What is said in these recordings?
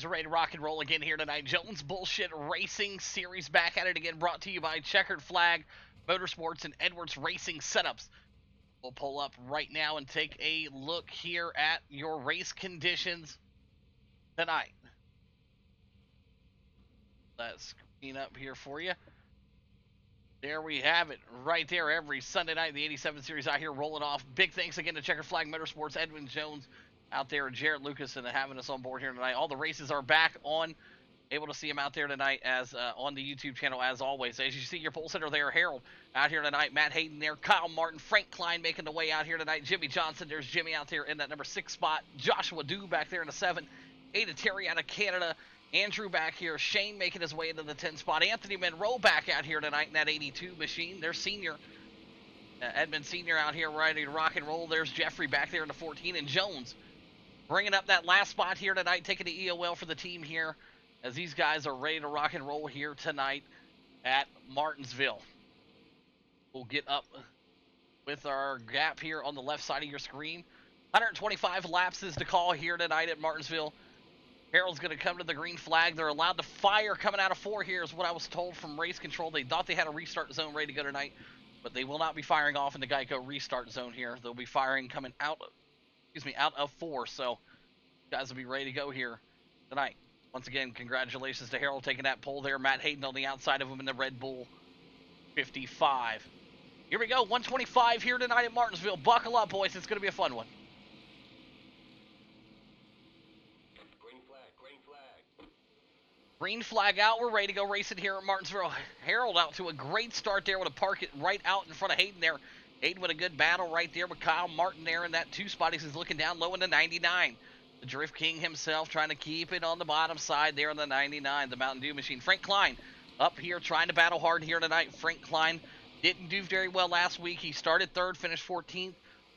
guys are ready to rock and roll again here tonight. Jones Bullshit Racing Series back at it again, brought to you by Checkered Flag Motorsports and Edwards Racing Setups. We'll pull up right now and take a look here at your race conditions tonight. Let's clean up here for you. There we have it, right there. Every Sunday night, the 87 Series out here rolling off. Big thanks again to Checkered Flag Motorsports, Edwin Jones out there, and Jared Lucas, and having us on board here tonight. All the races are back on. Able to see them out there tonight as on the YouTube channel as always. As you see your pole sitter there, Harold out here tonight. Matt Hayden there, Kyle Martin, Frank Klein making the way out here tonight. Jimmy Johnson, there's Jimmy out there in that number 6 spot. Joshua Dew back there in the 7. Ada Terry out of Canada. Andrew back here. Shane making his way into the 10 spot. Anthony Monroe back out here tonight in that 82 machine. There's Senior. Edmund Senior out here ready to rock and roll. There's Jeffrey back there in the 14. And Jones bringing up that last spot here tonight, taking the EOL for the team here, as these guys are ready to rock and roll here tonight at Martinsville. We'll get up with our gap here on the left side of your screen. 125 laps is the call here tonight at Martinsville. Harold's going to come to the green flag. They're allowed to fire coming out of 4 here is what I was told from race control. They thought they had a restart zone ready to go tonight, but they will not be firing off in the Geico restart zone here. They'll be firing coming out of 4, so guys will be ready to go here tonight. Once again, congratulations to Harold taking that pole there. Matt Hayden on the outside of him in the Red Bull 55. Here we go, 125 here tonight at Martinsville. Buckle up, boys. It's going to be a fun one. Green flag, green flag. Green flag out. We're ready to go racing here at Martinsville. Harold out to a great start there with a park it right out in front of Hayden there. Hayden with a good battle right there with Kyle Martin there in that 2 spot. He's looking down low in the 99. The Drift King himself trying to keep it on the bottom side there on the 99, the Mountain Dew machine. Frank Klein up here trying to battle hard here tonight. Frank Klein didn't do very well last week. He started 3rd, finished 14th,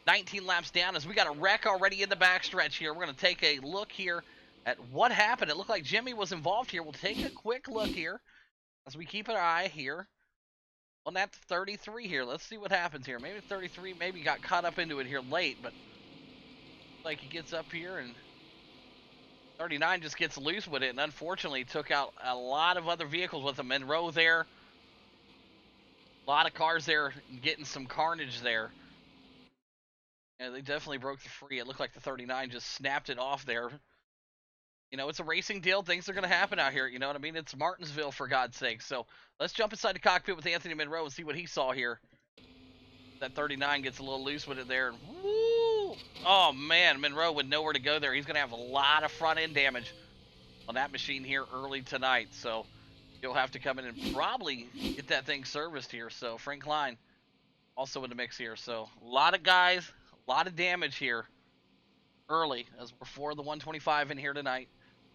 19 laps down as we got a wreck already in the backstretch here. We're going to take a look here at what happened. It looked like Jimmy was involved here. We'll take a quick look here as we keep an eye here on that 33 here. Let's see what happens here. Maybe 33 maybe got caught up into it here late, but like he gets up here and 39 just gets loose with it, and unfortunately took out a lot of other vehicles with him. Monroe there. A lot of cars there getting some carnage there. Yeah, they definitely broke the free. It looked like the 39 just snapped it off there. You know, it's a racing deal. Things are going to happen out here. You know what I mean? It's Martinsville, for God's sake. So let's jump inside the cockpit with Anthony Monroe and see what he saw here. That 39 gets a little loose with it there. Woo! Oh, man, Monroe with nowhere to go there. He's going to have a lot of front-end damage on that machine here early tonight. So you'll have to come in and probably get that thing serviced here. So Frank Klein also in the mix here. So a lot of guys, a lot of damage here early as we're for the 125 in here tonight.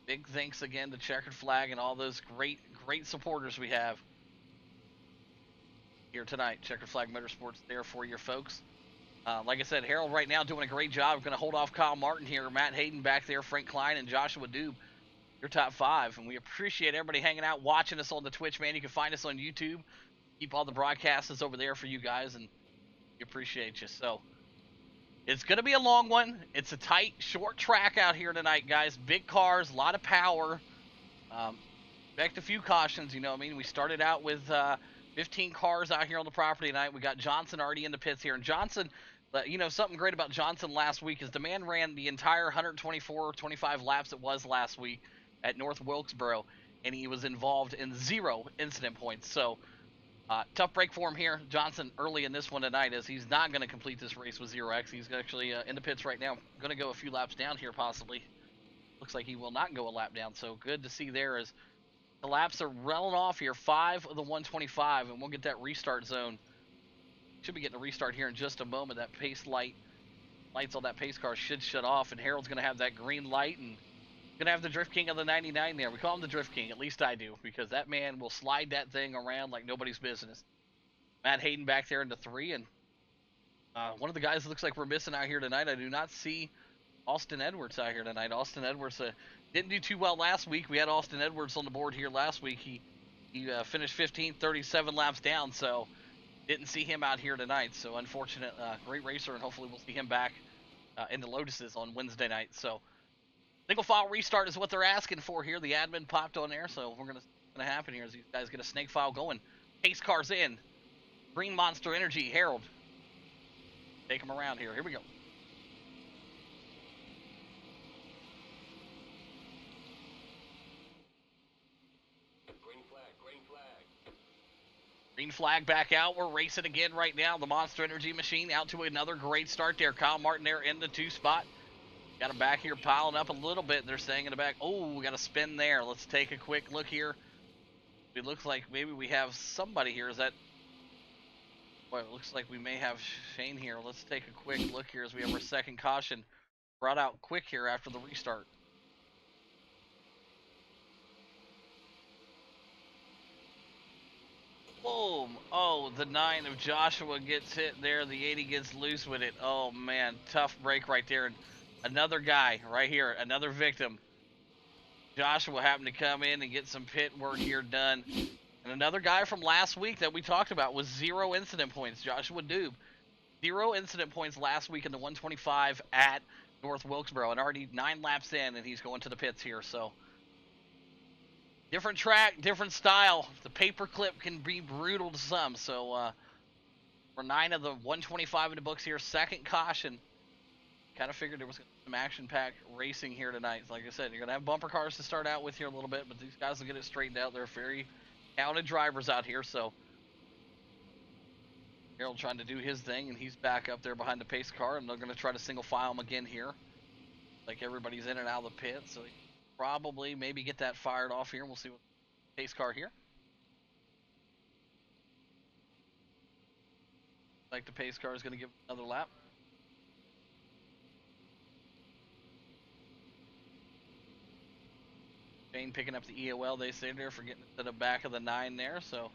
Big thanks again to Checkered Flag and all those great supporters we have here tonight. Checkered Flag Motorsports there for your folks. Like I said, Harold right now doing a great job. We're going to hold off Kyle Martin here, Matt Hayden back there, Frank Klein, and Joshua Dube, your top 5. And we appreciate everybody hanging out, watching us on the Twitch, man. You can find us on YouTube. Keep all the broadcasts over there for you guys, and we appreciate you. So it's going to be a long one. It's a tight, short track out here tonight, guys. Big cars, a lot of power. Expect a few cautions, you know what I mean? We started out with 15 cars out here on the property tonight. We got Johnson already in the pits here. And Johnson, you know, something great about Johnson last week is the man ran the entire 124, 25 laps it was last week at North Wilkesboro, and he was involved in 0 incident points. So tough break for him here, Johnson, early in this one tonight, as he's not going to complete this race with 0x. He's actually in the pits right now. Going to go a few laps down here, possibly. Looks like he will not go a lap down, so good to see there as the laps are rolling off here. 5 of the 125, and we'll get that restart zone. Should be getting a restart here in just a moment. That pace lights on that pace car should shut off, and Harold's going to have that green light, and going to have the Drift King of the 99 there. We call him the Drift King, at least I do, because that man will slide that thing around like nobody's business. Matt Hayden back there in the 3, and one of the guys that looks like we're missing out here tonight, I do not see Austin Edwards out here tonight. Austin Edwards didn't do too well last week. We had Austin Edwards on the board here last week. He finished 15th, 37 laps down, so didn't see him out here tonight. So unfortunate, great racer, and hopefully we'll see him back in the Lotuses on Wednesday night. So Single file restart is what they're asking for here. The admin popped on there, so we're gonna see what's gonna happen here as these guys get a snake file going. Pace cars in. Green Monster Energy, Harold. Take them around here. Here we go. Green flag, green flag. Green flag back out. We're racing again right now. The Monster Energy machine out to another great start there. Kyle Martin there in the 2 spot. Got him back here piling up a little bit. They're staying in the back. Oh, we got a spin there. Let's take a quick look here. It looks like maybe we have somebody here. Is that... Well, it looks like we may have Shane here. Let's take a quick look here as we have our second caution brought out quick here after the restart. Boom. Oh, the 9 of Joshua gets hit there. The 80 gets loose with it. Oh, man. Tough break right there. And another guy right here. Another victim. Joshua happened to come in and get some pit work here done. And another guy from last week that we talked about was 0 incident points. Joshua Doob. 0 incident points last week in the 125 at North Wilkesboro. And already 9 laps in, and he's going to the pits here. So... different track, different style. The paperclip can be brutal to some. So, for 9 of the 125 in the books here, second caution. Kind of figured there was some action-packed racing here tonight. Like I said, you're going to have bumper cars to start out with here a little bit, but these guys will get it straightened out. They're very talented drivers out here, so Harold trying to do his thing, and he's back up there behind the pace car, and they're going to try to single file him again here. Like everybody's in and out of the pit, so probably maybe get that fired off here. We'll see what pace car here. Like the pace car is going to give another lap. Shane picking up the EOL, they say there, for getting to the back of the 9 there, so.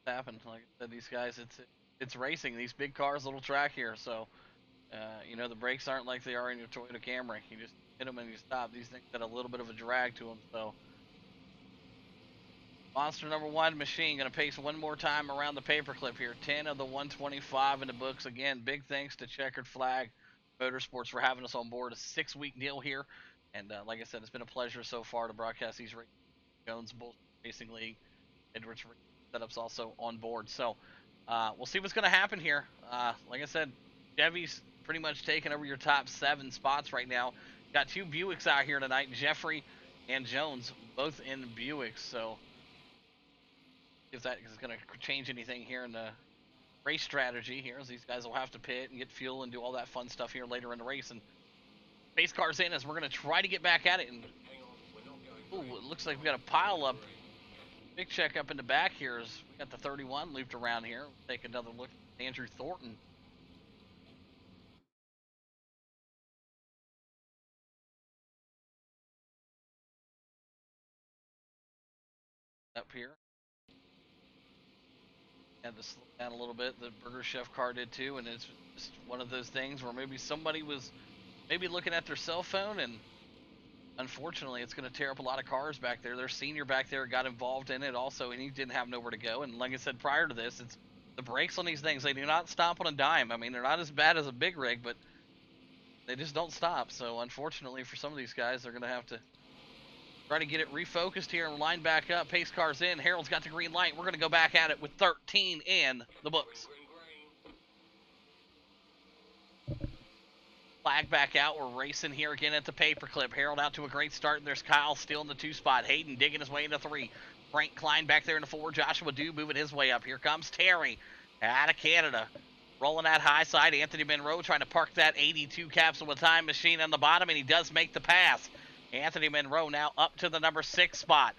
Happened. Like I said, these guys, it's racing. These big cars, little track here, so. You know, the brakes aren't like they are in your Toyota Camry. You just hit them and you stop. These things got a little bit of a drag to them, so. Monster number 1 machine going to pace one more time around the paperclip here. 10 of the 125 in the books. Again, big thanks to Checkered Flag Motorsports for having us on board. A 6-week deal here. And like I said, it's been a pleasure so far to broadcast these races. Jones Bull Racing League, Edwards setups also on board. So we'll see what's going to happen here. Like I said, Chevy's pretty much taking over your top 7 spots right now. Got 2 Buicks out here tonight. Jeffrey and Jones, both in Buicks. So if that is going to change anything here in the race strategy here, as these guys will have to pit and get fuel and do all that fun stuff here later in the race. And pace cars in as we're going to try to get back at it. And ooh, it looks like we got a pile up. Big check up in the back here as we got the 31 looped around here. We'll take another look at Andrew Thornton. Up here. Had to slow down a little bit. The Burger Chef car did too, and it's just one of those things where maybe somebody was maybe looking at their cell phone, and unfortunately it's going to tear up a lot of cars back there. Their senior back there got involved in it also, and he didn't have nowhere to go. And like I said prior to this, it's the brakes on these things, they do not stop on a dime. I mean, they're not as bad as a big rig, but they just don't stop. So unfortunately for some of these guys, they're going to have to try to get it refocused here and line back up. Pace cars in. Harold's got the green light. We're going to go back at it with 13 in the books. Flag back out. We're racing here again at the paperclip. Harold out to a great start, and there's Kyle still in the 2 spot. Hayden digging his way into 3. Frank Klein back there in the 4. Joshua Dew moving his way up. Here comes Terry out of Canada. Rolling that high side. Anthony Monroe trying to park that 82 capsule with time machine on the bottom, and he does make the pass. Anthony Monroe now up to the number 6 spot.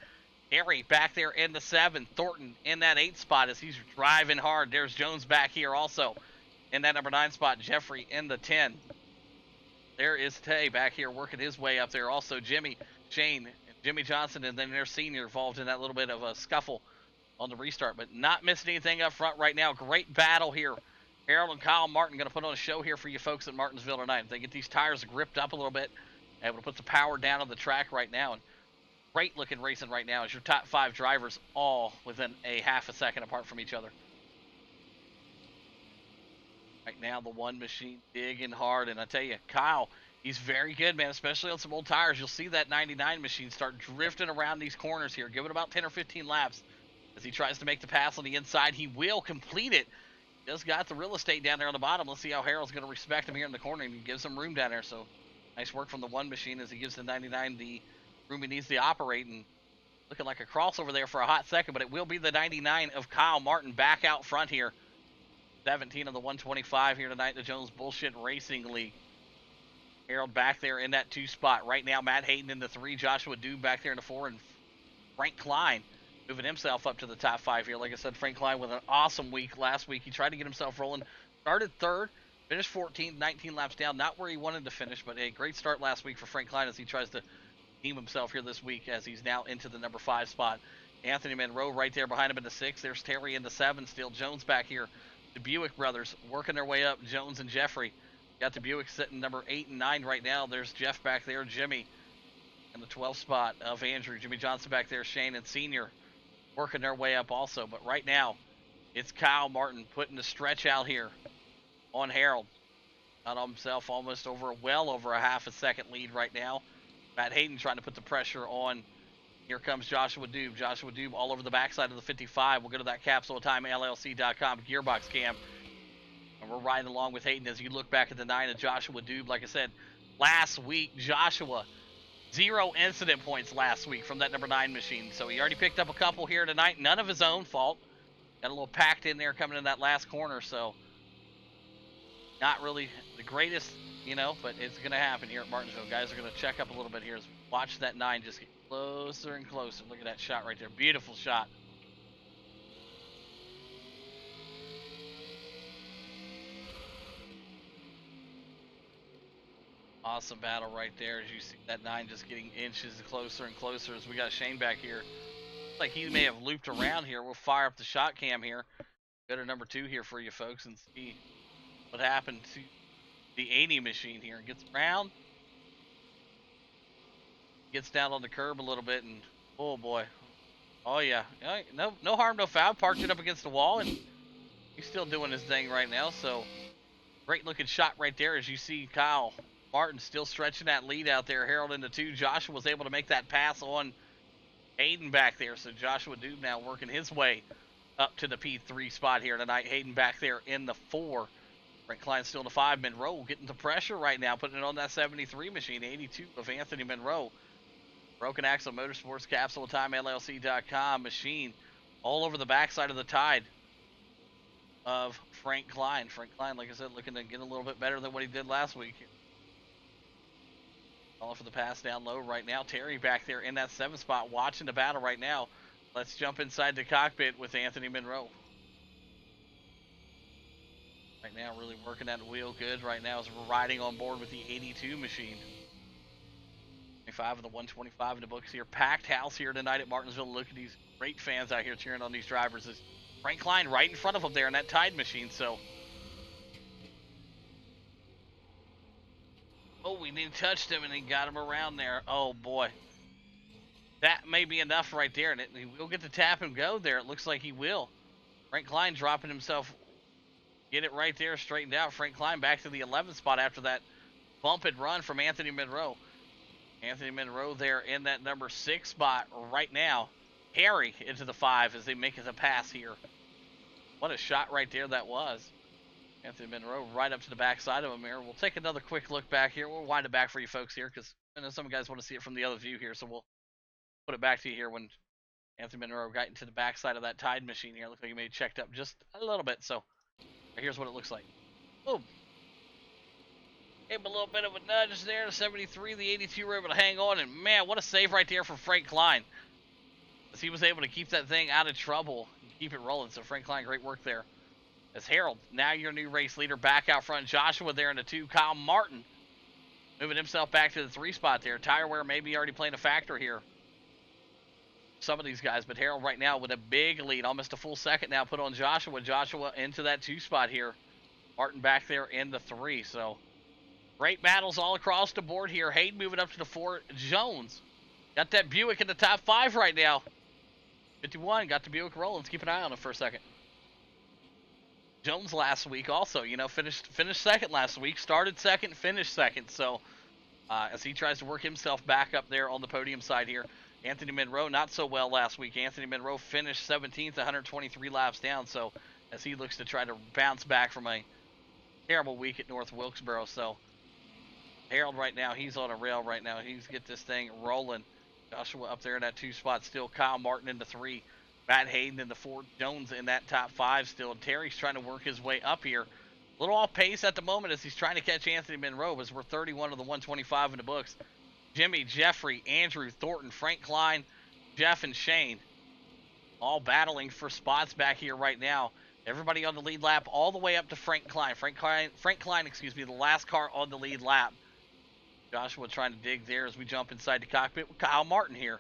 Terry back there in the 7. Thornton in that 8 spot as he's driving hard. There's Jones back here also in that number 9 spot. Jeffrey in the 10. There is Tay back here working his way up there. Also Jimmy, Shane, and Jimmy Johnson, and then their senior involved in that little bit of a scuffle on the restart. But not missing anything up front right now. Great battle here. Harold and Kyle Martin going to put on a show here for you folks at Martinsville tonight. If they get these tires gripped up a little bit, able to put the power down on the track right now. And great looking racing right now as your top 5 drivers all within a half a second apart from each other. Right now, the one machine digging hard, and I tell you, Kyle, he's very good, man, especially on some old tires. You'll see that 99 machine start drifting around these corners here. Give it about 10 or 15 laps as he tries to make the pass on the inside. He will complete it. Just got the real estate down there on the bottom. Let's see how Harold's going to respect him here in the corner and give some room down there. So nice work from the one machine as he gives the 99 the room he needs to operate, and looking like a crossover there for a hot second, but it will be the 99 of Kyle Martin back out front here. 17 of the 125 here tonight in the Jones Bullshit Racing League. Harold back there in that 2 spot. Right now, Matt Hayden in the 3, Joshua Dube back there in the 4, and Frank Klein moving himself up to the top 5 here. Like I said, Frank Klein with an awesome week last week. He tried to get himself rolling. Started 3rd, finished 14th, 19 laps down. Not where he wanted to finish, but a great start last week for Frank Klein as he tries to team himself here this week as he's now into the number 5 spot. Anthony Monroe right there behind him in the 6. There's Terry in the 7 still. Jones back here. The Buick brothers working their way up. Jones and Jeffrey. Got the Buick sitting number 8 and 9 right now. There's Jeff back there. Jimmy in the 12th spot of Andrew. Jimmy Johnson back there. Shane and Senior working their way up also. But right now, it's Kyle Martin putting the stretch out here on Harold. Got himself almost well over a half a second lead right now. Matt Hayden trying to put the pressure on. Here comes Joshua Dube. Joshua Dube all over the backside of the 55. We'll go to that CapsuleTimeLLC.com gearbox cam. And we're riding along with Hayden as you look back at the 9 of Joshua Dube. Like I said, last week, Joshua, 0 incident points last week from that number 9 machine. So he already picked up a couple here tonight. None of his own fault. Got a little packed in there coming in that last corner. So not really the greatest, but it's going to happen here at Martinsville. Guys are going to check up a little bit here as watch that 9 just get closer and closer. Look at that shot right there. Beautiful shot. Awesome battle right there as you see that 9 just getting inches closer and closer as we got Shane back here. Looks like he may have looped around here. We'll fire up the shot cam here. Go to number 2 here for you folks and see what happened to the 80 machine here. Gets around. Gets down on the curb a little bit, and oh boy, oh yeah, no harm, no foul. Parked it up against the wall, and he's still doing his thing right now. So great looking shot right there as you see Kyle Martin still stretching that lead out there. Harold into 2. Joshua was able to make that pass on Hayden back there. So Joshua Dube now working his way up to the P3 spot here tonight. Hayden back there in the 4. Frank Klein still in the 5. Monroe getting the pressure right now, putting it on that 73 machine. 82 of Anthony Monroe. Broken Axle Motorsports, CapsuleTimeLLC.com machine all over the backside of the tide of Frank Klein. Frank Klein, like I said, looking to get a little bit better than what he did last week. Calling for the pass down low right now. Terry back there in that 7 spot watching the battle right now. Let's jump inside the cockpit with Anthony Monroe. Right now, really working that wheel good right now as we're riding on board with the 82 machine. 25 of the 125 in the books here. Packed house here tonight at Martinsville. Look at these great fans out here cheering on these drivers. Is Frank Klein right in front of them there in that Tide machine. So, oh, we didn't touch him and he got him around there. Oh boy, that may be enough right there, and he will get the tap and go there. It looks like he will. Frank Klein dropping himself. Get it right there, straightened out. Frank Klein back to the 11th spot after that bump and run from Anthony Monroe. Anthony Monroe there in that number 6 spot right now. Harry into the 5 as they make it a pass here. What a shot right there that was. Anthony Monroe right up to the backside of him here. We'll take another quick look back here. We'll wind it back for you folks here because I know some guys want to see it from the other view here. So we'll put it back to you here when Anthony Monroe got into the backside of that Tide machine here. Looks like he may have checked up just a little bit. So here's what it looks like. Boom. Gave him a little bit of a nudge there. The 73, the 82 were able to hang on. And, man, what a save right there for Frank Klein. As he was able to keep that thing out of trouble and keep it rolling. So, Frank Klein, great work there. As Harold, now your new race leader, back out front. Joshua there in the 2. Kyle Martin moving himself back to the 3 spot there. Tire wear maybe already playing a factor here. Some of these guys. But Harold right now with a big lead. Almost a full second now put on Joshua. Joshua into that 2 spot here. Martin back there in the 3. So, great battles all across the board here. Hayden moving up to the 4. Jones got that Buick in the top 5 right now. 51 got the Buick rolling. Let's keep an eye on it for a second. Jones last week also, finished second last week, started second, finished second. So as he tries to work himself back up there on the podium side here. Anthony Monroe not so well last week. Anthony Monroe finished 17th, 123 laps down. So as he looks to try to bounce back from a terrible week at North Wilkesboro. So Harold right now, he's on a rail right now. He's get this thing rolling. Joshua up there in that 2 spot still. Kyle Martin in the 3. Matt Hayden in the 4. Jones in that top 5 still. And Terry's trying to work his way up here. A little off pace at the moment as he's trying to catch Anthony Monroe as we're 31 of the 125 in the books. Jimmy, Jeffrey, Andrew, Thornton, Frank Klein, Jeff, and Shane all battling for spots back here right now. Everybody on the lead lap all the way up to Frank Klein. Frank Klein, the last car on the lead lap. Joshua trying to dig there as we jump inside the cockpit with Kyle Martin here.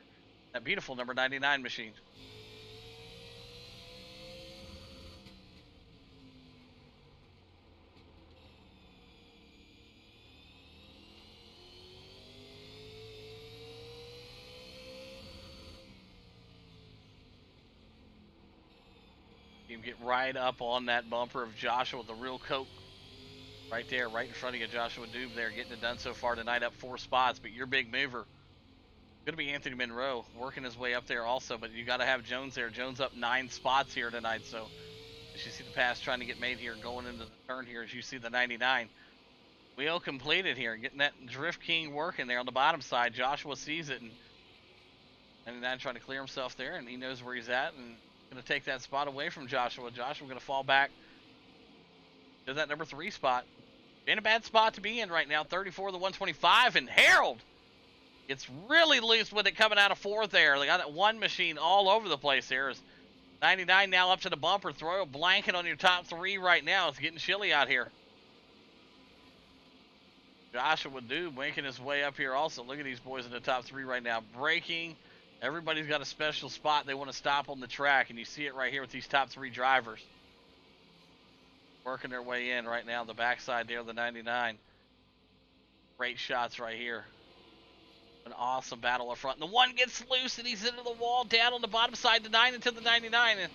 That beautiful number 99 machine. You get right up on that bumper of Joshua, the real Coke. Right there, right in front of you, Joshua Doob there, getting it done so far tonight, up 4 spots. But your big mover, going to be Anthony Monroe, working his way up there also. But you got to have Jones there. Jones up 9 spots here tonight. So as you see the pass trying to get made here, going into the turn here, as you see the 99. Wheel completed here, getting that Drift King working there on the bottom side. Joshua sees it, and 99 trying to clear himself there, and he knows where he's at, and going to take that spot away from Joshua. Joshua going to fall back to that number 3 spot. In a bad spot to be in right now, 34 of the 125, and Harold gets really loose with it coming out of 4th there. They got that one machine all over the place there. 99 now up to the bumper. Throw a blanket on your top 3 right now. It's getting chilly out here. Joshua Doob making his way up here also. Look at these boys in the top 3 right now. Braking. Everybody's got a special spot they want to stop on the track, and you see it right here with these top 3 drivers. Working their way in right now, the backside there, the 99. Great shots right here. An awesome battle up front. And the 1 gets loose, and he's into the wall, down on the bottom side, the 9 into the 99. And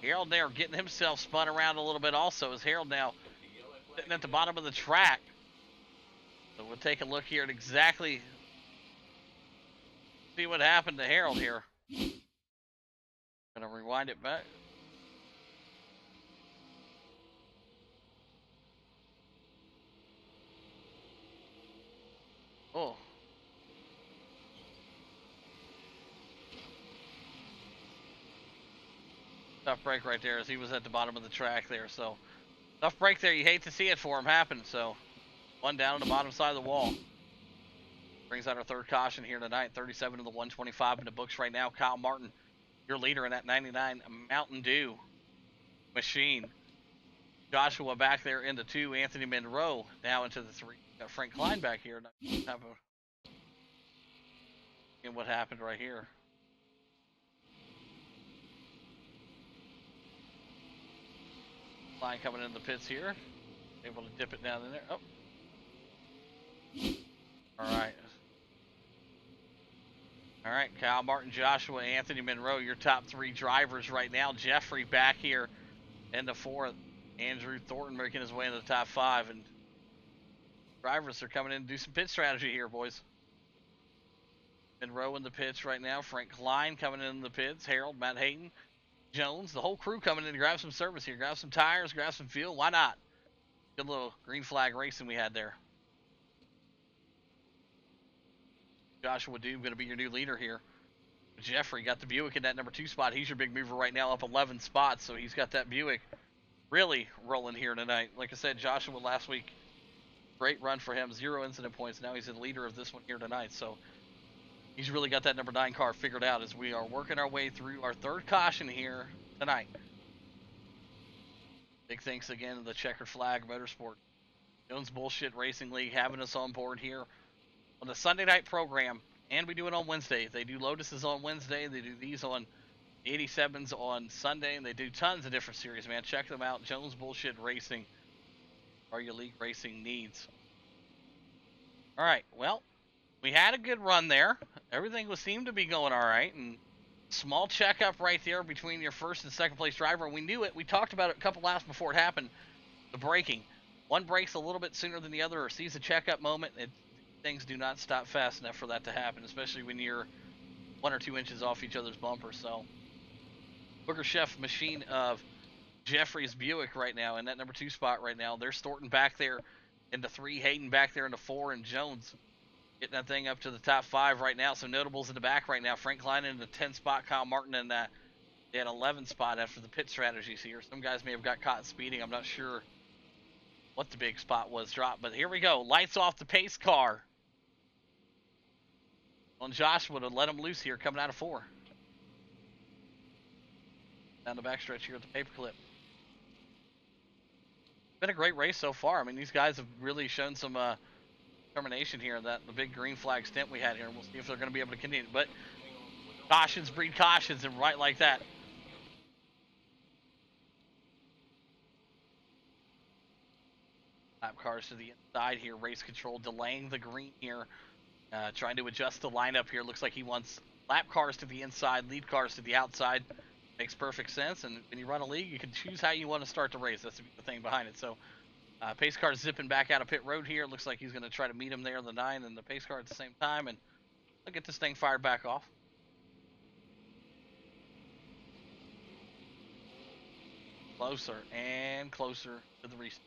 Harold there getting himself spun around a little bit also, as Harold now sitting at the bottom of the track. So we'll take a look here at exactly see what happened to Harold here. Gonna rewind it back. Oh. Tough break right there as he was at the bottom of the track there. So tough break there. You hate to see it for him happen. So 1 down on the bottom side of the wall. Brings out our 3rd caution here tonight. 37 of the 125 in the books right now. Kyle Martin, your leader in that 99 Mountain Dew machine. Joshua back there in the 2. Anthony Monroe now into the 3. Got Frank Klein back here. And what happened right here. Klein coming into the pits here. Able to dip it down in there. Oh. Alright. Alright, Kyle Martin, Joshua, Anthony Monroe, your top 3 drivers right now. Jeffrey back here in the 4th. Andrew Thornton making his way into the top 5. And drivers are coming in to do some pit strategy here, boys. Monroe in the pits right now. Frank Klein coming in the pits. Harold, Matt Hayden, Jones. The whole crew coming in to grab some service here. Grab some tires, grab some fuel. Why not? Good little green flag racing we had there. Joshua Doob going to be your new leader here. Jeffrey got the Buick in that number 2 spot. He's your big mover right now, up 11 spots. So he's got that Buick really rolling here tonight. Like I said, Joshua last week, great run for him. 0 incident points. Now he's the leader of this one here tonight. So he's really got that number 9 car figured out as we are working our way through our 3rd caution here tonight. Big thanks again to the Checkered Flag Motorsport Jones Bullshit Racing League having us on board here on the Sunday night program, and we do it on Wednesday. They do Lotuses on Wednesday. They do these on 87s on Sunday, and they do tons of different series, man. Check them out. Jones Bullshit Racing are your league racing needs. All right, well, we had a good run there. Everything seemed to be going all right, and Small checkup right there between your first and second place driver. And we knew it. We talked about it a couple laps before it happened. The braking. One brakes a little bit sooner than the other or sees a checkup moment. Things do not stop fast enough for that to happen, especially when you're 1 or 2 inches off each other's bumper. So, Booger Chef machine of Jeffrey's Buick right now in that number 2 spot right now. They're Thornton back there into 3, Hayden back there into 4, and Jones getting that thing up to the top 5 right now. Some notables in the back right now. Frank Klein in the 10 spot. Kyle Martin in that 11 spot after the pit strategies here. Some guys may have got caught speeding. I'm not sure what the big spot was dropped, but here we go. Lights off the pace car on Joshua to let him loose here coming out of 4. Down the backstretch here at the paperclip. Been a great race so far. I mean, these guys have really shown some determination here. That the big green flag stint we had here. We'll see if they're going to be able to continue. But cautions breed cautions, and right like that. Lap cars to the inside here. Race control delaying the green here. Trying to adjust the lineup here. Looks like he wants lap cars to the inside, lead cars to the outside. Makes perfect sense. And when you run a league, you can choose how you want to start the race. That's the thing behind it. So, pace car zipping back out of pit road here. Looks like he's going to try to meet him there, the 9 and the pace car at the same time. And I'll get this thing fired back off. Closer and closer to the restart.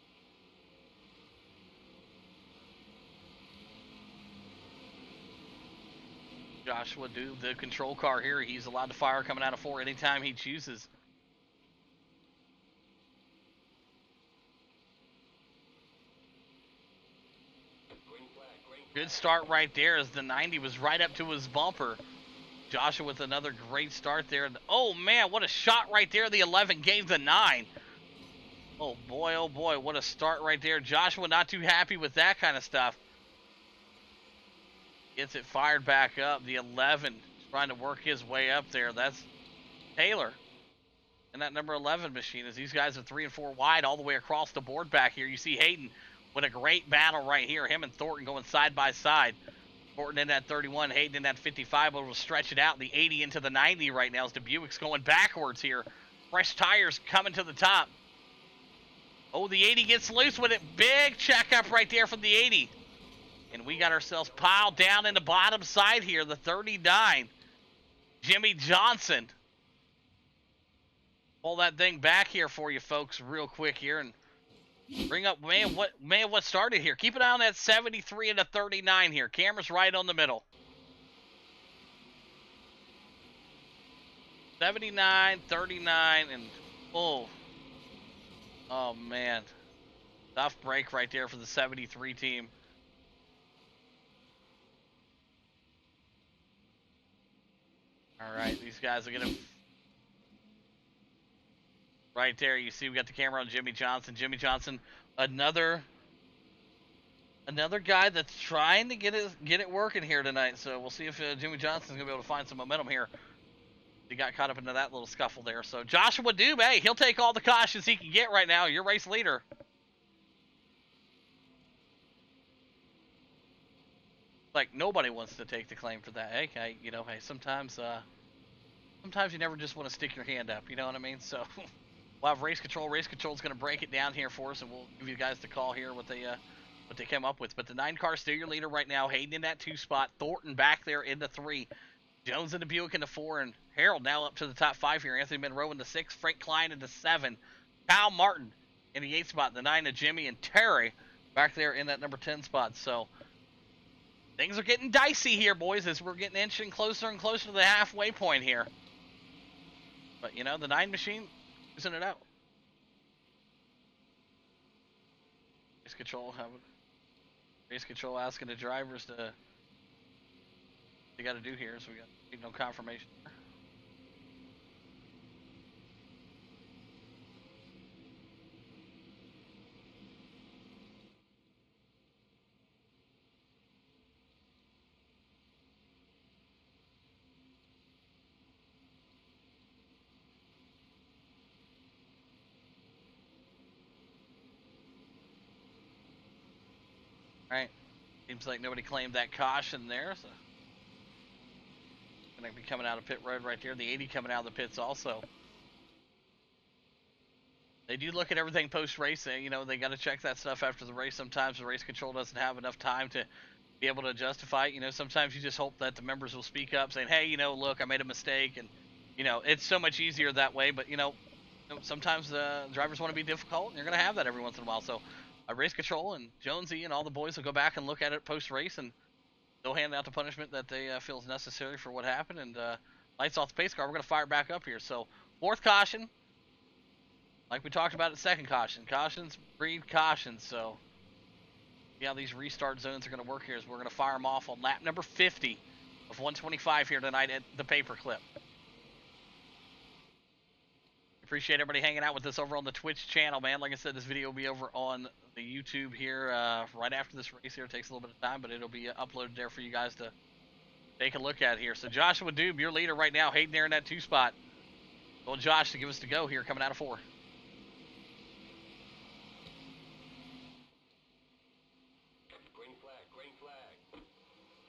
Joshua do the control car here. He's allowed to fire coming out of 4 anytime he chooses. Good start right there as the 90 was right up to his bumper. Joshua with another great start there. Oh man, what a shot right there. The 11 gave the 9. Oh boy, what a start right there. Joshua not too happy with that kind of stuff. Gets it fired back up. The 11 trying to work his way up there. That's Taylor and that number 11 machine as these guys are 3 and 4 wide all the way across the board back here. You see Hayden with a great battle right here. Him and Thornton going side by side. Thornton in that 31, Hayden in that 55, able to stretch it out. The 80 into the 90 right now as the Buick's going backwards here. Fresh tires coming to the top. Oh, the 80 gets loose with it. Big checkup right there from the 80. And we got ourselves piled down in the bottom side here, the 39. Jimmy Johnson. Pull that thing back here for you folks real quick here and bring up, what started here? Keep an eye on that 73 and a 39 here. Camera's right on the middle. 79, 39, and oh man. Tough break right there for the 73 team. All right, these guys are going to... Right there, you see we got the camera on Jimmy Johnson. Jimmy Johnson, another guy that's trying to get it working here tonight. So we'll see if Jimmy Johnson's going to be able to find some momentum here. He got caught up into that little scuffle there. So Joshua Dube, hey, he'll take all the cautions he can get right now. Your race leader. Like, nobody wants to take the claim for that. Hey, sometimes you never just want to stick your hand up. You know what I mean? So we'll have race control. Race control's going to break it down here for us, and we'll give you guys the call here what they came up with. But the 9 car still your leader right now. Hayden in that 2 spot. Thornton back there in the 3. Jones in the Buick in the 4, and Harold now up to the top 5 here. Anthony Monroe in the 6. Frank Klein in the 7. Kyle Martin in the 8 spot. The 9 to Jimmy, and Terry back there in that number 10 spot. So things are getting dicey here, boys, as we're getting inching closer and closer to the halfway point here. But, the 9 machine, isn't it out? Race control asking the drivers to they got to do here, so we got no confirmation. All right, seems like nobody claimed that caution there, so Going to be coming out of pit road right there. The 80 coming out of the pits also. They do look at everything post-race. You know, they got to check that stuff after the race. Sometimes the race control doesn't have enough time to be able to justify it. You know, sometimes you just hope that the members will speak up saying, hey, you know, look, I made a mistake. And, you know, it's so much easier that way. But, you know, sometimes drivers want to be difficult, and you're going to have that every once in a while. So race control and Jonesy and all the boys will go back and look at it post-race, and they'll hand out the punishment that they feel is necessary for what happened. And lights off the pace car. We're going to fire back up here. So fourth caution. Like we talked about at second caution. Cautions breed cautions. So see how these restart zones are going to work here. Is we're going to fire them off on lap number 50 of 125 here tonight at the paperclip. Appreciate everybody hanging out with us over on the Twitch channel, man. Like I said, this video will be over on the YouTube here right after this race here. It takes a little bit of time, but it'll be uploaded there for you guys to take a look at here. So Joshua Doob, your leader right now, Hayden there in that 2 spot. Well, Josh to give us the go here coming out of 4. Green flag, green flag.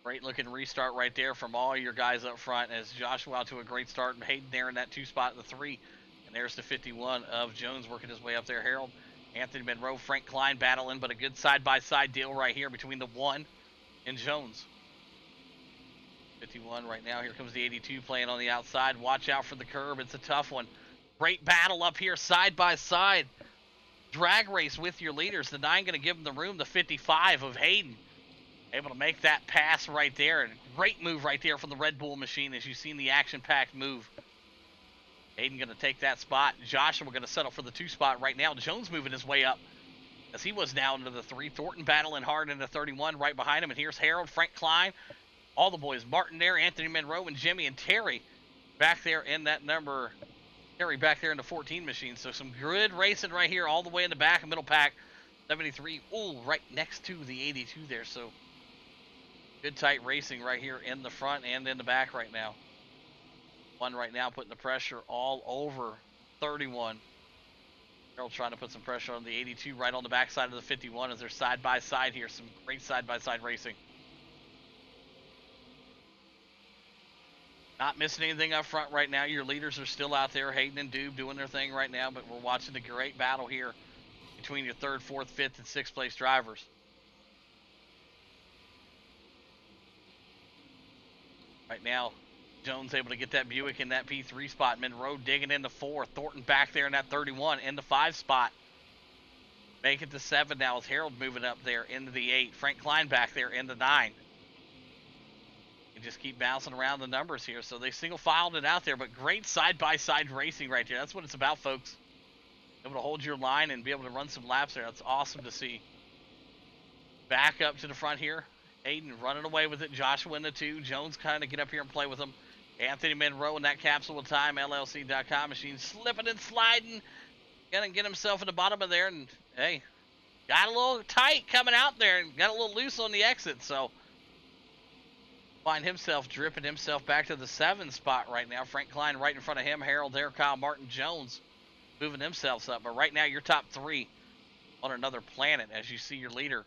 Great looking restart right there from all your guys up front as Joshua out to a great start, and Hayden there in that 2 spot in the 3. And there's the 51 of Jones working his way up there. Harold, Anthony Monroe, Frank Klein battling, but a good side-by-side deal right here between the 1 and Jones. 51 right now. Here comes the 82 playing on the outside. Watch out for the curb. It's a tough one. Great battle up here side-by-side. Drag race with your leaders. The 9 going to give them the room. The 55 of Hayden able to make that pass right there. And great move right there from the Red Bull machine as you've seen the action-packed move. Hayden going to take that spot. Joshua going to settle for the 2 spot right now. Jones moving his way up as he was now into the 3. Thornton battling hard into 31 right behind him. And here's Harold, Frank Klein, all the boys. Martin there, Anthony Monroe, and Jimmy and Terry back there in that number. Terry back there in the 14 machine. So some good racing right here all the way in the back and middle pack. 73, ooh, right next to the 82 there. So good tight racing right here in the front and in the back right now. 1 right now putting the pressure all over 31. Harold trying to put some pressure on the 82 right on the backside of the 51 as they're side by side here. Some great side by side racing. Not missing anything up front right now. Your leaders are still out there. Hayden and Doob doing their thing right now, but we're watching the great battle here between your 3rd, 4th, 5th, and 6th place drivers. Right now, Jones able to get that Buick in that P3 spot. Monroe digging into 4. Thornton back there in that 31 in the 5 spot. Make it to 7 now as Harold moving up there into the 8. Frank Klein back there in the 9. You just keep bouncing around the numbers here. So they single filed it out there, but great side-by-side racing right there. That's what it's about, folks. Able to hold your line and be able to run some laps there. That's awesome to see. Back up to the front here. Hayden running away with it. Joshua in the 2. Jones kind of get up here and play with him. Anthony Monroe in that Capsule of Time LLC.com machine slipping and sliding. Gonna get himself in the bottom of there, and hey, got a little tight coming out there and got a little loose on the exit, so find himself dripping himself back to the 7 spot right now. Frank Klein right in front of him. Harold there, Kyle Martin, Jones moving themselves up. But right now, your top 3 on another planet as you see your leader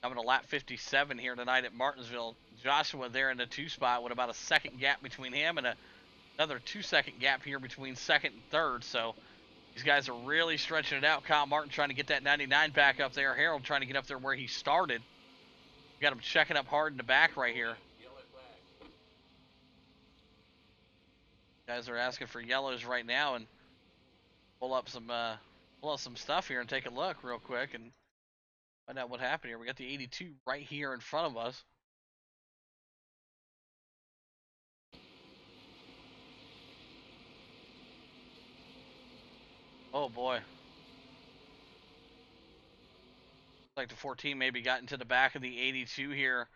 coming to lap 57 here tonight at Martinsville. Joshua there in the 2 spot with about a 2nd gap between him and another 2-second gap here between 2nd and 3rd. So these guys are really stretching it out. Kyle Martin trying to get that 99 back up there. Harold trying to get up there where he started. Got him checking up hard in the back right here. Yellow flag. Guys are asking for yellows right now, and pull up some stuff here and take a look real quick and find out what happened here. We got the 82 right here in front of us. Oh boy. Looks like the 14 maybe got into the back of the 82 here.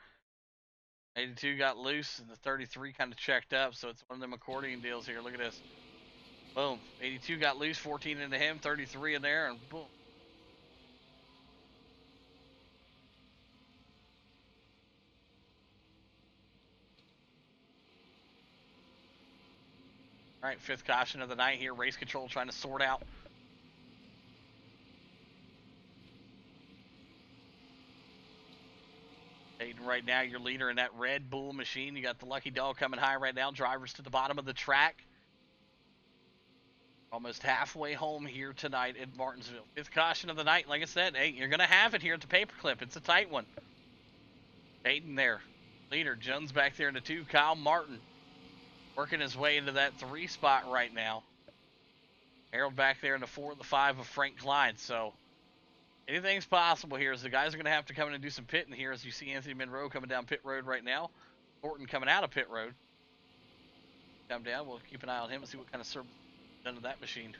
82 got loose and the 33 kind of checked up, so it's one of them accordion deals here. Look at this. Boom. 82 got loose, 14 into him, 33 in there, and boom. All right, 5th caution of the night here. Race control trying to sort out Hayden right right now your leader in that Red Bull machine. You got the Lucky Dog coming high right now. Drivers to the bottom of the track. Almost halfway home here tonight in Martinsville. Fifth caution of the night. Like I said, hey, you're going to have it here at the Paperclip. It's a tight one. Hayden there. Leader. Jones back there in the 2. Kyle Martin working his way into that 3 spot right now. Harold back there in the 4 and the 5 of Frank Klein. So anything's possible here as the guys are going to have to come in and do some pitting here as you see Anthony Monroe coming down pit road right now. Thornton coming out of pit road. Come down. We'll keep an eye on him and see what kind of service done to that machine.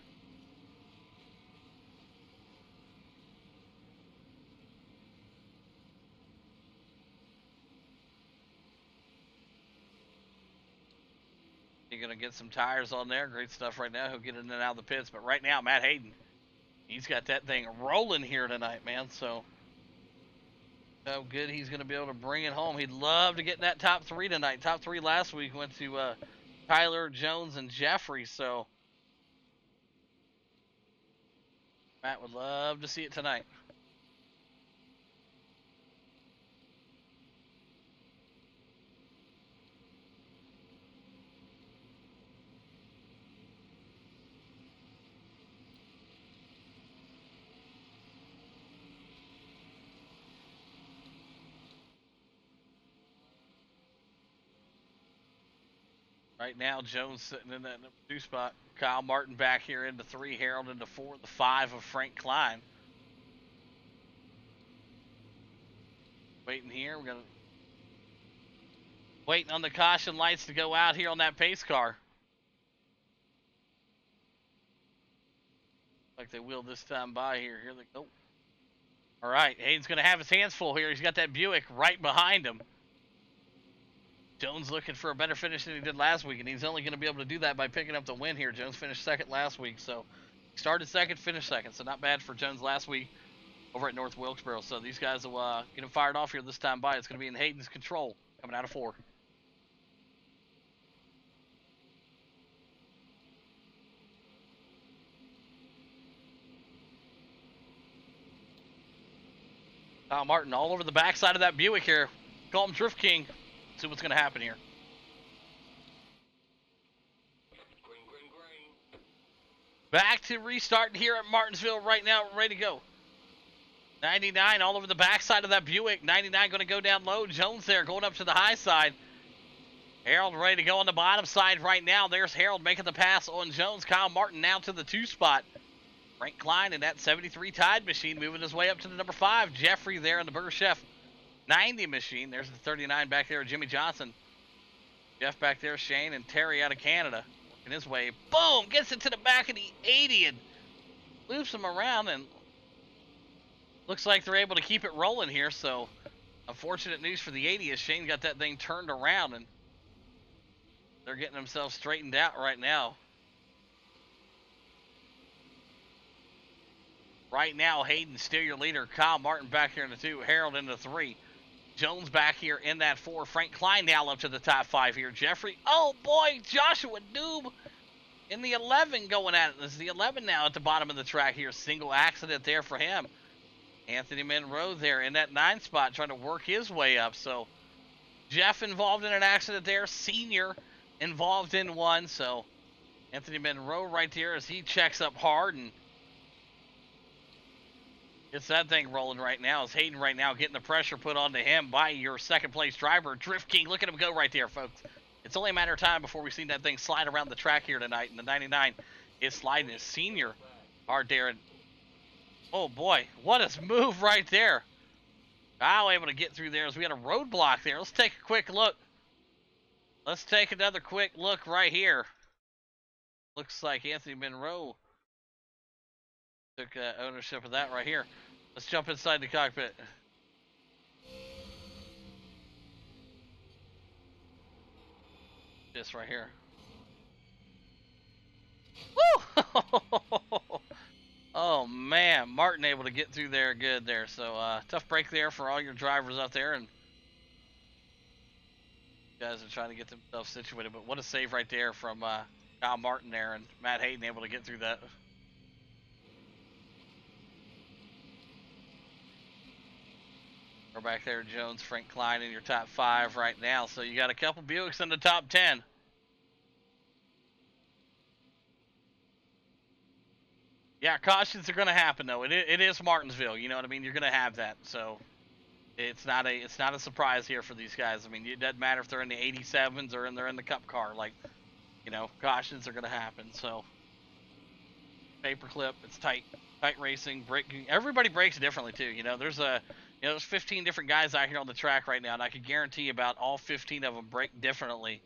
You're going to get some tires on there. Great stuff right now. He'll get in and out of the pits. But right now, Matt Hayden, he's got that thing rolling here tonight, man. So how good he's going to be able to bring it home. He'd love to get in that top 3 tonight. Top 3 last week went to Tyler, Jones, and Jeffrey. So Matt would love to see it tonight. Right now, Jones sitting in that number 2 spot. Kyle Martin back here into 3. Harold into 4. The 5 of Frank Klein. Waiting here. We're going to waiting on the caution lights to go out here on that pace car. Like they will this time by here. Here they go. All right, Hayden's going to have his hands full here. He's got that Buick right behind him. Jones looking for a better finish than he did last week, and he's only going to be able to do that by picking up the win here. Jones finished 2nd last week, so he started 2nd, finished 2nd, so not bad for Jones last week over at North Wilkesboro. So these guys will get him fired off here this time by. It's going to be in Hayden's control coming out of 4. Kyle Martin all over the backside of that Buick here. Call him Drift King. See what's going to happen here. Green, green, green. Back to restarting here at Martinsville right now. We're ready to go. 99 all over the backside of that Buick. 99 going to go down low. Jones there going up to the high side. Harold ready to go on the bottom side right now. There's Harold making the pass on Jones. Kyle Martin now to the 2 spot. Frank Klein in that 73 Tide machine moving his way up to the number 5. Jeffrey there in the Burger Chef 90 machine. There's the 39 back there, Jimmy Johnson. Jeff back there, Shane, and Terry out of Canada working his way. Boom! Gets it to the back of the 80 and loops him around, and looks like they're able to keep it rolling here. So unfortunate news for the 80 as Shane got that thing turned around, and they're getting themselves straightened out right now. Right now, Hayden still your leader. Kyle Martin back here in the 2. Harold in the 3. Jones back here in that 4. Frank Klein now up to the top 5 here. Jeffrey, oh boy, Joshua Doob in the 11 going at it. This is the 11 now at the bottom of the track here. Single accident there for him. Anthony Monroe there in that 9 spot trying to work his way up. So Jeff involved in an accident there. Senior involved in one. So Anthony Monroe right there as he checks up hard and gets that thing rolling right now. As Hayden right now getting the pressure put onto him by your 2nd place driver, Drift King. Look at him go right there, folks. It's only a matter of time before we see that thing slide around the track here tonight. And the 99 is sliding his Senior hard there. And oh boy, what a move right there. Kyle able to get through there as we had a roadblock there. Let's take a quick look. Let's take another quick look right here. Looks like Anthony Monroe took ownership of that right here. Let's jump inside the cockpit. This right here. Woo! Oh man, Martin able to get through there good there. So tough break there for all your drivers out there, and guys are trying to get themselves situated. But what a save right there from Kyle Martin there, and Matt Hayden able to get through that. We're back there, Jones, Frank Klein in your top 5 right now. So you got a couple Buicks in the top 10. Yeah, cautions are going to happen though. It is Martinsville. You know what I mean? You're going to have that. So it's not a surprise here for these guys. I mean, it doesn't matter if they're in the 87s or they're in the Cup car. Like, you know, cautions are going to happen. So paperclip, it's tight racing, braking. Everybody brakes differently too. You know, there's 15 different guys out here on the track right now, and I can guarantee about all 15 of them brake differently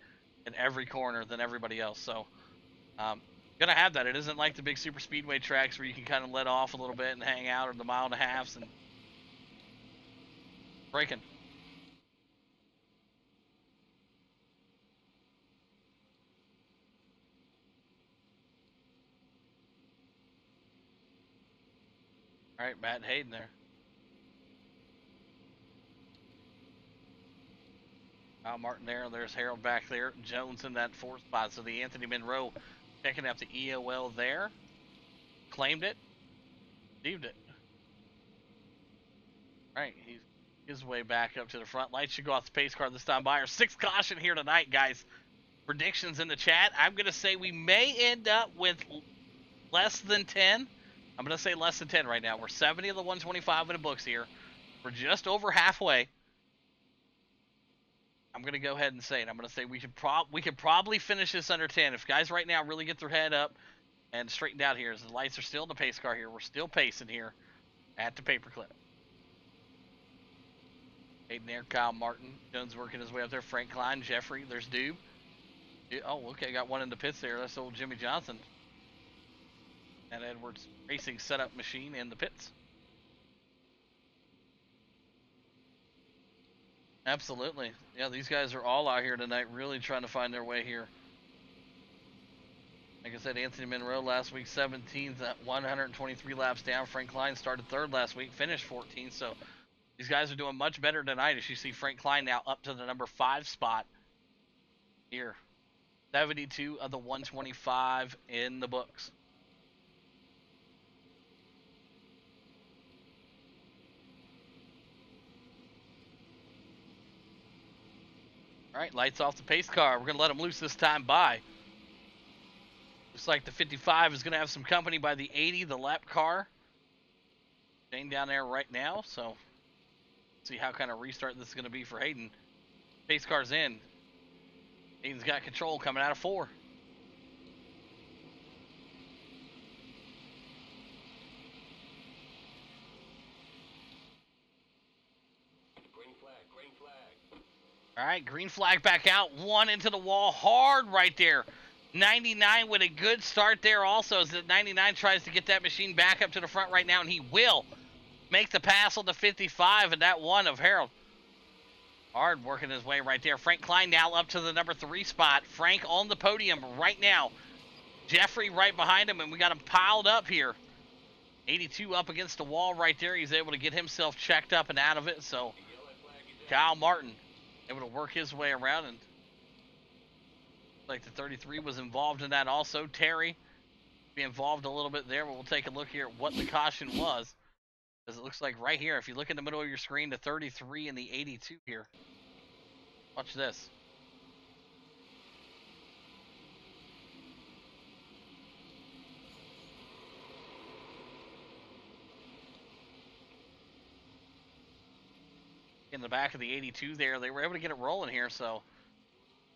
in every corner than everybody else. So, gonna have that. It isn't like the big super speedway tracks where you can kind of let off a little bit and hang out, or the mile and a halves and braking. All right, Matt and Hayden there. Martin there. There's Harold back there. Jones in that 4th spot. So the Anthony Monroe picking up the EOL there. Claimed it. Received it. All right, he's his way back up to the front. Lights should go off the pace car this time by. Our 6th caution here tonight, guys. Predictions in the chat. I'm going to say we may end up with less than 10. I'm going to say less than 10 right now. We're 70 of the 125 in the books here. We're just over halfway. I'm going to go ahead and say it. I'm going to say we could probably finish this under 10. If guys right now really get their head up and straightened out here, as the lights are still in the pace car here. We're still pacing here at the paperclip. Hayden there, Kyle Martin. Jones working his way up there. Frank Klein, Jeffrey. There's Dube. Oh, okay, got one in the pits there. That's old Jimmy Johnson. And Edwards Racing setup machine in the pits. Absolutely. Yeah, these guys are all out here tonight really trying to find their way here. Like I said, Anthony Monroe last week 17th at 123 laps down. Frank Klein started 3rd last week, finished 14th. So these guys are doing much better tonight, as you see Frank Klein now up to the number 5 spot here. 72 of the 125 in the books. All right, lights off the pace car. We're going to let them loose this time by. Looks like the 55 is going to have some company by the 80, the lap car. Shane down there right now, so see how kind of restart this is going to be for Hayden. Pace car's in. Hayden's got control coming out of 4. Green flag. All right, green flag back out. 1 into the wall hard right there. 99 with a good start there also, as the 99 tries to get that machine back up to the front right now, and he will make the pass on the 55 and that 1 of Harold. Hard working his way right there. Frank Klein now up to the number 3 spot. Frank on the podium right now. Jeffrey right behind him, and we got him piled up here. 82 up against the wall right there. He's able to get himself checked up and out of it. So Kyle Martin able to work his way around, and like the 33 was involved in that also. Terry be involved a little bit there, but we'll take a look here at what the caution was. Because it looks like right here, if you look in the middle of your screen, the 33 and the 82 here. Watch this. In the back of the 82 there, they were able to get it rolling here, so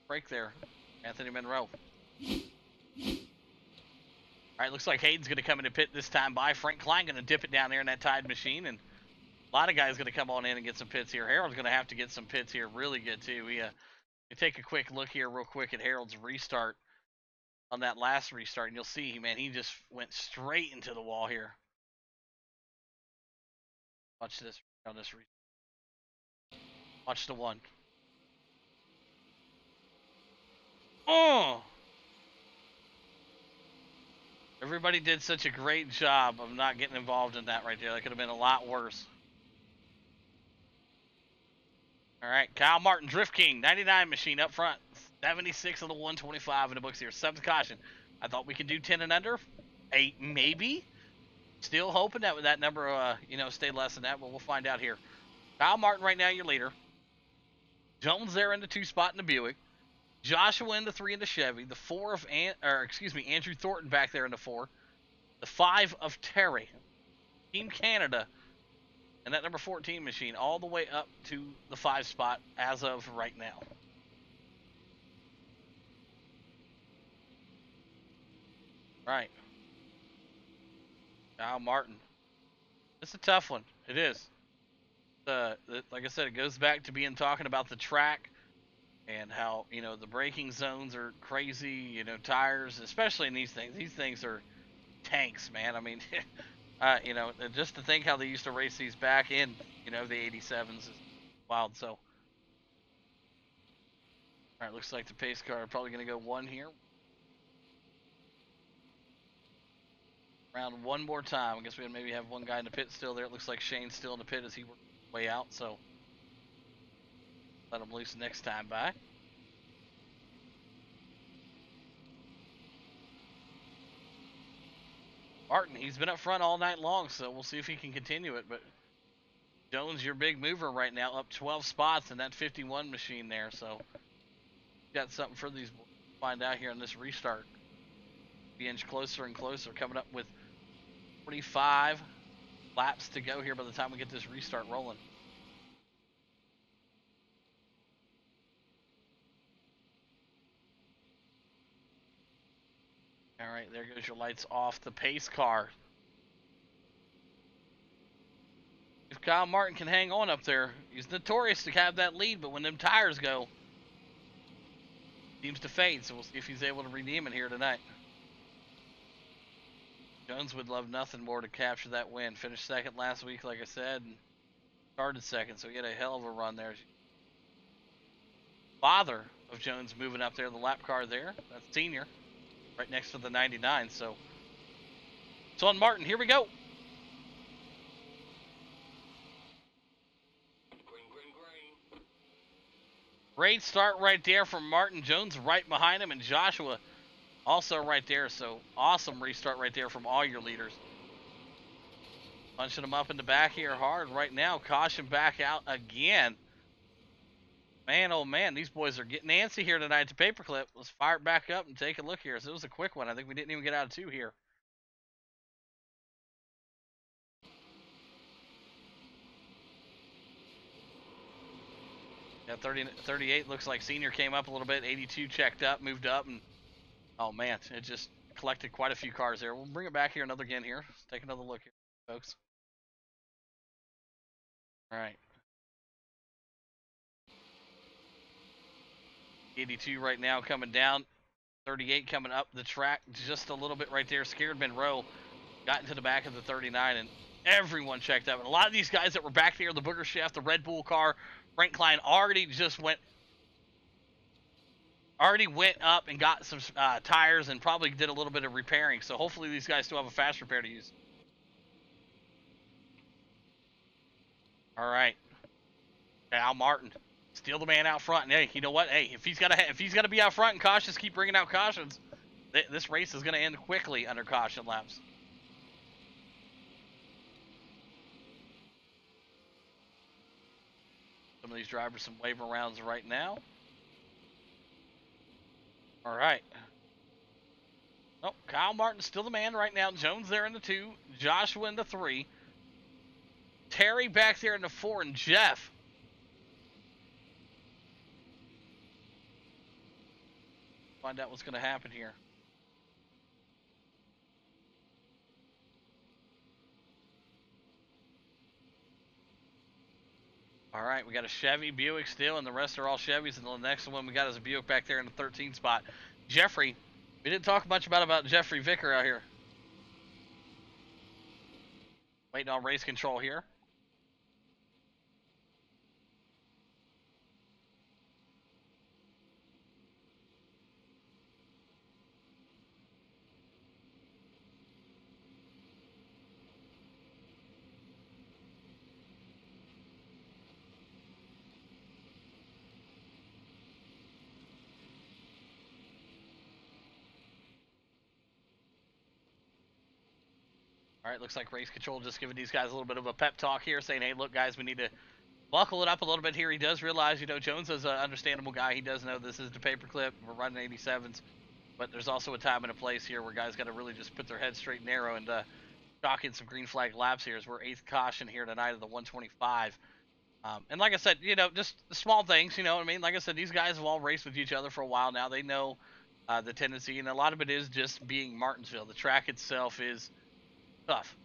break there. Anthony Monroe. All right, looks like Hayden's going to come into pit this time by. Frank Klein going to dip it down there in that Tide machine, and a lot of guys going to come on in and get some pits here. Harold's going to have to get some pits here really good, too. We take a quick look here real quick at Harold's restart on that last restart, and you'll see, man, he just went straight into the wall here. Watch this on this restart. Watch the 1. Oh! Everybody did such a great job of not getting involved in that right there. That could have been a lot worse. All right, Kyle Martin, Drift King, 99 machine up front. 76 of the 125 in the books here. 7th caution. I thought we could do 10 and under. 8 maybe. Still hoping that that number, stay less than that, but we'll find out here. Kyle Martin right now your leader. Jones there in the 2 spot in the Buick. Joshua in the 3 in the Chevy. The 4 of Andrew Thornton back there in the 4. The 5 of Terry. Team Canada and that number 14 machine all the way up to the 5 spot as of right now. Right. Kyle Martin. It's a tough one. It is. Like I said, it goes back to talking about the track and how, the braking zones are crazy, tires, especially in these things. These things are tanks, man. I mean, just to think how they used to race these back in, the 87s is wild. So, all right, looks like the pace car are probably going to go 1 here. Around one more time. I guess we maybe have one guy in the pit still there. It looks like Shane's still in the pit as he works his way out. So, let him loose next time by. Martin, he's been up front all night long, so we'll see if he can continue it. But Jones, your big mover right now, up 12 spots in that 51 machine there. So, got something for these boys to find out here in this restart. Be inch closer and closer, coming up with 45 laps to go here by the time we get this restart rolling. All right, there goes your lights off the pace car. If Kyle Martin can hang on up there, he's notorious to have that lead, but when them tires go, seems to fade. So we'll see if he's able to redeem it here tonight. Jones would love nothing more to capture that win. Finished second last week, like I said, and started second, so he had a hell of a run there. Father of Jones moving up there, the lap car there. That's senior, right next to the 99. So it's on Martin. Here we go. Great start right there from Martin. Jones right behind him, and Joshua also right there. So awesome restart right there from all your leaders. Punching them up in the back here hard right now. Caution back out again. Man, oh man, these boys are getting antsy here tonight at the paperclip. Let's fire it back up and take a look here. So it was a quick one. I think we didn't even get out of 2 here. Yeah, 38 looks like senior came up a little bit. 82 checked up, moved up, and oh man, it just collected quite a few cars there. We'll bring it back here again here. Let's take another look here, folks. All right. 82 right now coming down. 38 coming up the track just a little bit right there. Scared Monroe got into the back of the 39, and everyone checked up. And a lot of these guys that were back there, the Booger Chef, the Red Bull car, Frank Klein already went up and got some tires and probably did a little bit of repairing. So hopefully these guys still have a fast repair to use. All right, Al Martin, still the man out front. And hey, you know what? Hey, if he's gotta be out front and cautious, keep bringing out cautions. This race is gonna end quickly under caution laps. Some of these drivers some wave rounds right now. All right. Oh, Kyle Martin's still the man right now. Jones there in the 2. Joshua in the 3. Terry back there in the 4. And Jeff. Find out what's going to happen here. All right, we got a Chevy, Buick still, and the rest are all Chevys. And the next one we got is a Buick back there in the 13 spot. Jeffrey. We didn't talk much about Jeffrey Vicker out here. Waiting on race control here. All right, looks like race control just giving these guys a little bit of a pep talk here, saying, hey, look, guys, we need to buckle it up a little bit here. He does realize, Jones is an understandable guy. He does know this is the paperclip. We're running 87s, but there's also a time and a place here where guys got to really just put their heads straight and narrow and chalk in some green flag laps here as we're 8th caution here tonight of the 125. And like I said, just the small things, you know what I mean? Like I said, these guys have all raced with each other for a while now. They know the tendency, and a lot of it is just being Martinsville. The track itself is tough.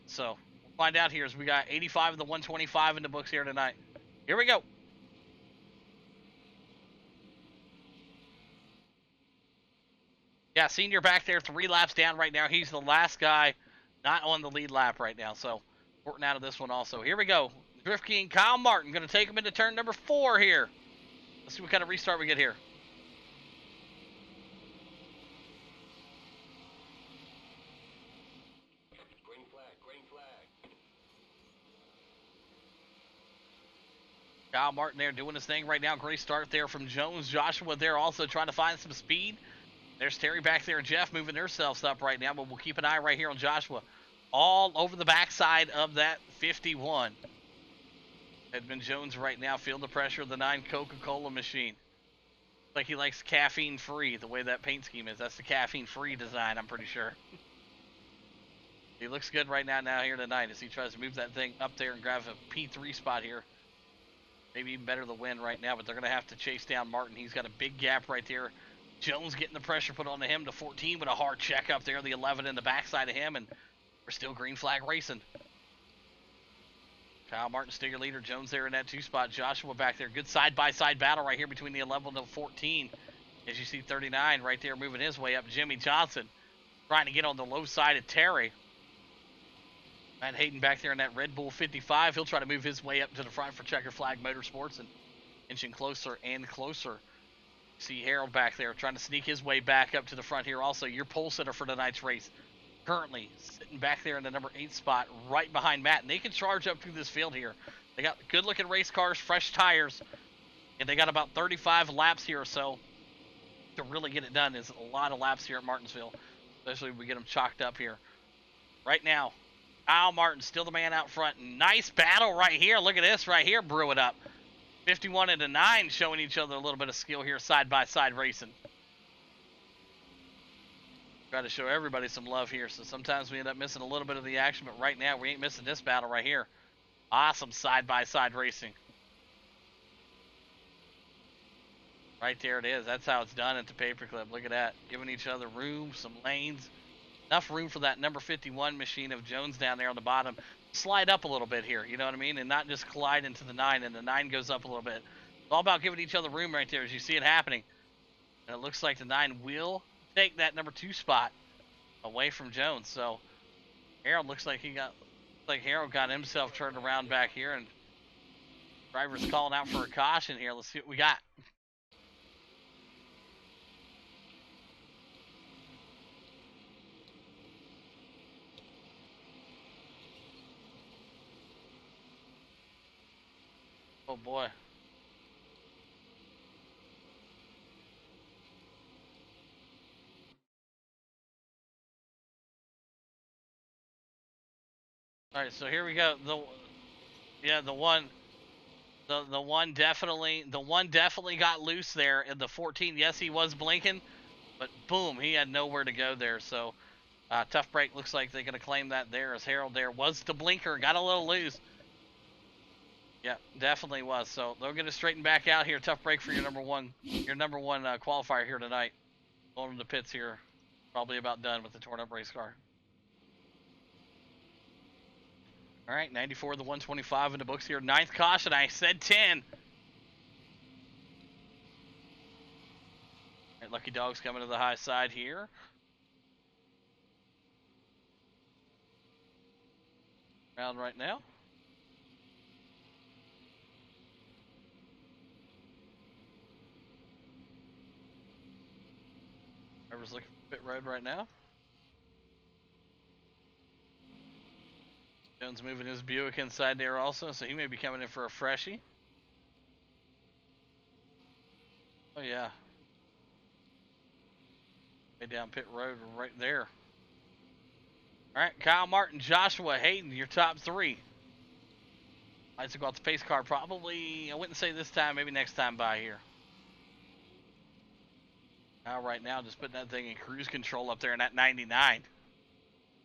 So we'll find out here as we got 85 of the 125 in the books here tonight. Here we go. Yeah, Senior back there, 3 laps down right now. He's the last guy not on the lead lap right now. So important out of this one also. Here we go. Drift King Kyle Martin going to take him into turn number 4 here. Let's see what kind of restart we get here. Green flag, green flag. Kyle Martin there doing his thing right now. Great start there from Jones. Joshua there also trying to find some speed. There's Terry back there and Jeff moving themselves up right now, but we'll keep an eye right here on Joshua. All over the backside of that 51. Edmund Jones right now feeling the pressure of the 9 Coca-Cola machine. Like he likes caffeine-free, the way that paint scheme is. That's the caffeine-free design, I'm pretty sure. He looks good right now here tonight as he tries to move that thing up there and grab a P3 spot here. Maybe even better the win right now, but they're going to have to chase down Martin. He's got a big gap right there. Jones getting the pressure put onto him to 14 with a hard check up there. The 11 in the backside of him, and we're still green flag racing. Kyle Martin still your leader. Jones there in that 2 spot. Joshua back there. Good side-by-side battle right here between the 11 and the 14. As you see 39 right there moving his way up. Jimmy Johnson trying to get on the low side of Terry. Matt Hayden back there in that Red Bull 55. He'll try to move his way up to the front for Checker Flag Motorsports and inching closer and closer. See Harold back there trying to sneak his way back up to the front here. Also, your pole sitter for tonight's race. Currently sitting back there in the number 8 spot right behind Matt, and they can charge up through this field here. They got good looking race cars, fresh tires, and they got about 35 laps here or so to really get it done. There's a lot of laps here at Martinsville, especially if we get them chalked up here. Right now, Al Martin still the man out front. Nice battle right here. Look at this right here, brew it up. 51 and a 9 showing each other a little bit of skill here side by side racing. Try to show everybody some love here, so sometimes we end up missing a little bit of the action, but right now we ain't missing this battle right here. Awesome side-by-side racing. Right there it is. That's how it's done at the paperclip. Look at that. Giving each other room, some lanes. Enough room for that number 51 machine of Jones down there on the bottom. Slide up a little bit here, you know what I mean? And not just collide into the 9, and the 9 goes up a little bit. It's all about giving each other room right there as you see it happening. And it looks like the 9 will take that number 2 spot away from Jones. So Harold looks like Harold got himself turned around back here, and driver's calling out for a caution here. Let's see what we got. Oh boy. All right, so here we go. The one definitely got loose there in the 14. Yes, he was blinking, but boom, he had nowhere to go there. So tough break. Looks like they're gonna claim that there as Harold there was the blinker, got a little loose. Yeah, definitely was. So they'll get it straightened back out here. Tough break for your number one qualifier here tonight. Going from the pits here, probably about done with the torn up race car. All right, 94 the 125 in the books here. 9th caution, I said 10. All right, Lucky Dog's coming to the high side here. Round right now. Whoever's looking for pit road right now. Jones moving his Buick inside there also, so he may be coming in for a freshie. Oh yeah. Way down pit road right there. All right, Kyle Martin, Joshua Hayden, your top 3. Lights will go out the pace car probably, I wouldn't say this time, maybe next time by here. Now, right now, just putting that thing in cruise control up there in that 99.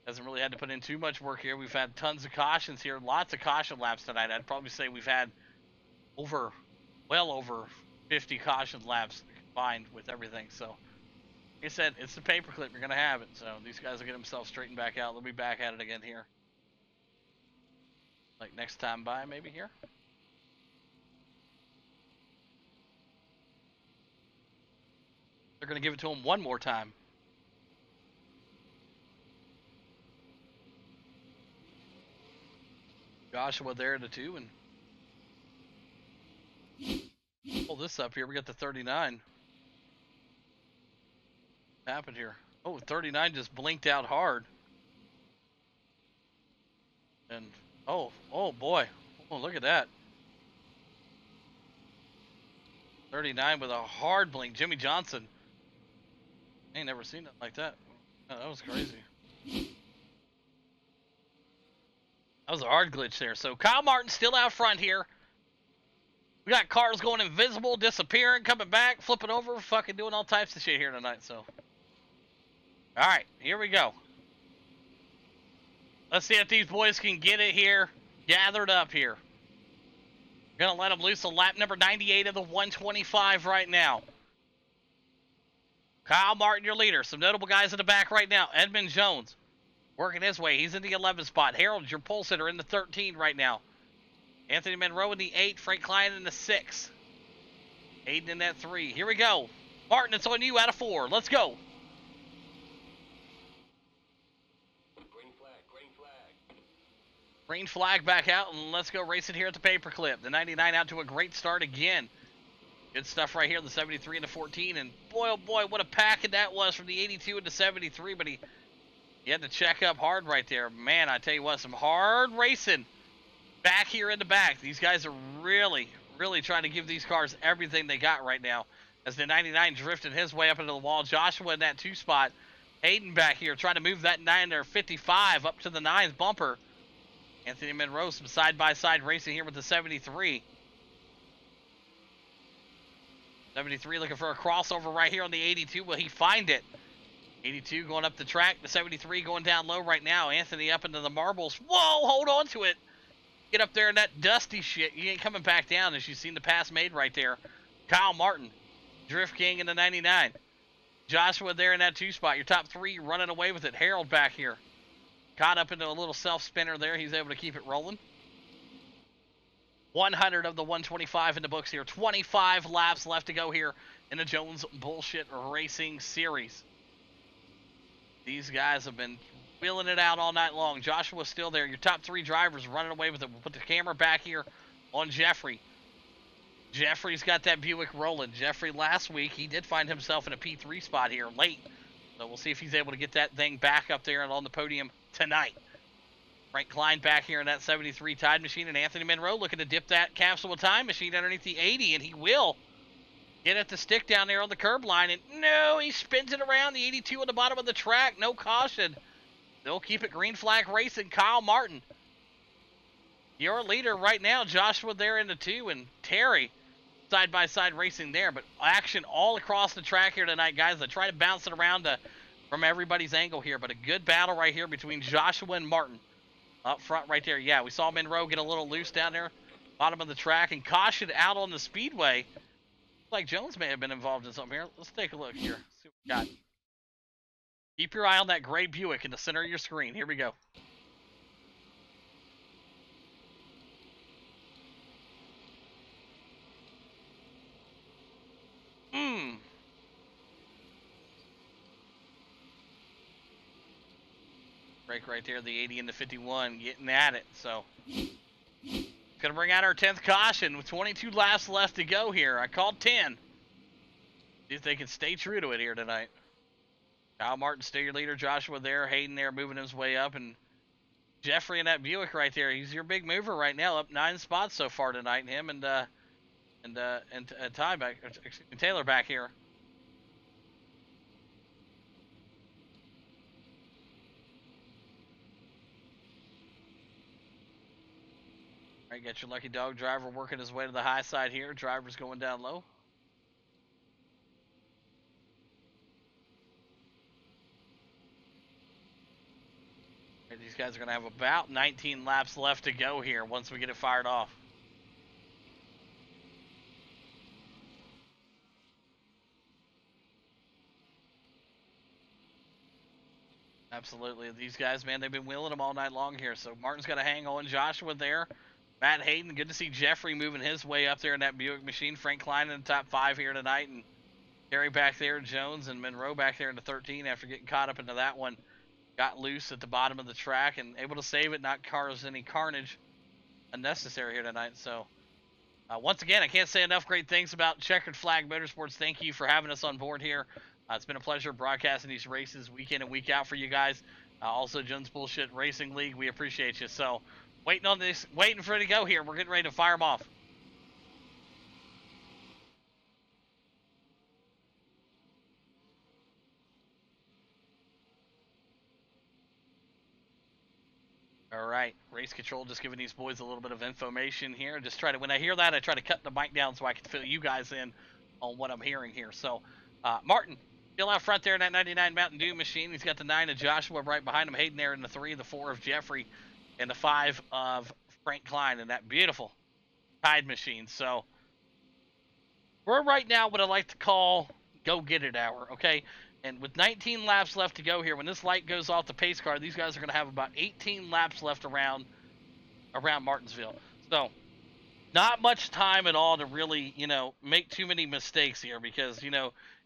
Hasn't really had to put in too much work here. We've had tons of cautions here, lots of caution laps tonight. I'd probably say we've had well over 50 caution laps combined with everything. So, like I said, it's the paperclip. You're going to have it. So, these guys will get themselves straightened back out. They'll be back at it again here. Like next time by, maybe here. They're going to give it to him one more time. Joshua there to 2 and pull this up here. We got the 39. What happened here? Oh, 39 just blinked out hard. And oh boy. Oh, look at that. 39 with a hard blink. Jimmy Johnson. I ain't never seen it like that. Oh, that was crazy. That was a hard glitch there. So Kyle Martin still out front here. We got cars going invisible, disappearing, coming back, flipping over, fucking doing all types of shit here tonight. So, all right, here we go. Let's see if these boys can get it here, gathered up here. We're gonna let them loose on lap number 98 of the 125 right now. Kyle Martin, your leader. Some notable guys in the back right now. Edmund Jones working his way. He's in the 11 spot. Harold, your pole sitter, in the 13 right now. Anthony Monroe in the 8. Frank Klein in the 6. Aiden in that 3. Here we go. Martin, it's on you out of 4. Let's go. Green flag, green flag. Green flag back out, and let's go race it here at the paperclip. The 99 out to a great start again. Good stuff right here, the 73 and the 14. And boy, oh boy, what a packet that was from the 82 and the 73. But he had to check up hard right there. Man, I tell you what, some hard racing back here in the back. These guys are really, really trying to give these cars everything they got right now. As the 99 drifting his way up into the wall. Joshua in that 2 spot. Hayden back here trying to move that 9 or 55 up to the 9's bumper. Anthony Monroe, some side-by-side racing here with the 73. 73 looking for a crossover right here on the 82. Will he find it? 82 going up the track. The 73 going down low right now. Anthony up into the marbles. Whoa, hold on to it. Get up there in that dusty shit. You ain't coming back down, as you've seen the pass made right there. Kyle Martin, Drift King in the 99. Joshua there in that 2 spot. Your top 3 running away with it. Harold back here. Caught up into a little self-spinner there. He's able to keep it rolling. 100 of the 125 in the books here. 25 laps left to go here in the Jones Bullshit Racing Series. These guys have been wheeling it out all night long. Joshua's still there. Your top 3 drivers running away with it. We'll put the camera back here on Jeffrey. Jeffrey's got that Buick rolling. Jeffrey last week, he did find himself in a P3 spot here late. So we'll see if he's able to get that thing back up there and on the podium tonight. Frank Klein back here in that 73 Tide Machine, and Anthony Monroe looking to dip that capsule time machine underneath the 80, and he will get at the stick down there on the curb line, and no, he spins it around the 82 on the bottom of the track. No caution. They'll keep it green flag racing. Kyle Martin, your leader right now. Joshua there in the 2, and Terry side-by-side racing there, but action all across the track here tonight, guys. They try to bounce it around from everybody's angle here, but a good battle right here between Joshua and Martin. Up front right there. Yeah, we saw Monroe get a little loose down there, bottom of the track, and caution out on the speedway. Looks like Jones may have been involved in something here. Let's take a look here. See what we got. Keep your eye on that gray Buick in the center of your screen. Here we go. Break right there, the 80 and the 51 getting at it. So, gonna bring out our 10th caution with 22 laps left to go here. I called 10. See if they can stay true to it here tonight. Kyle Martin, still your leader. Joshua there. Hayden there moving his way up. And Jeffrey in that Buick right there. He's your big mover right now. Up 9 spots so far tonight. Him and Ty back, excuse me, Taylor back here. Alright, got your lucky dog driver working his way to the high side here. Driver's going down low. These guys are going to have about 19 laps left to go here once we get it fired off. Absolutely. These guys, man, they've been wheeling them all night long here. So Martin's got to hang on. Joshua there. Matt Hayden, good to see Jeffrey moving his way up there in that Buick machine. Frank Klein in the top 5 here tonight. And Terry back there, Jones and Monroe back there in the 13 after getting caught up into that one. Got loose at the bottom of the track and able to save it, not cause any carnage unnecessary here tonight. So, once again, I can't say enough great things about Checkered Flag Motorsports. Thank you for having us on board here. It's been a pleasure broadcasting these races week in and week out for you guys. Also, Jones Bullshit Racing League, we appreciate you. So, waiting for it to go here. We're getting ready to fire them off. All right, race control just giving these boys a little bit of information here. Just try to, when I hear that, I try to cut the mic down so I can fill you guys in on what I'm hearing here. So, Martin, still out front there in that 99 Mountain Dew machine. He's got the 9 of Joshua right behind him. Hayden there in the 3, the 4 of Jeffrey, and the 5 of Frank Klein in that beautiful Tide machine. So, we're right now what I like to call go get it hour, okay? And with 19 laps left to go here, when this light goes off the pace car, these guys are going to have about 18 laps left around Martinsville. So, not much time at all to really, make too many mistakes here because,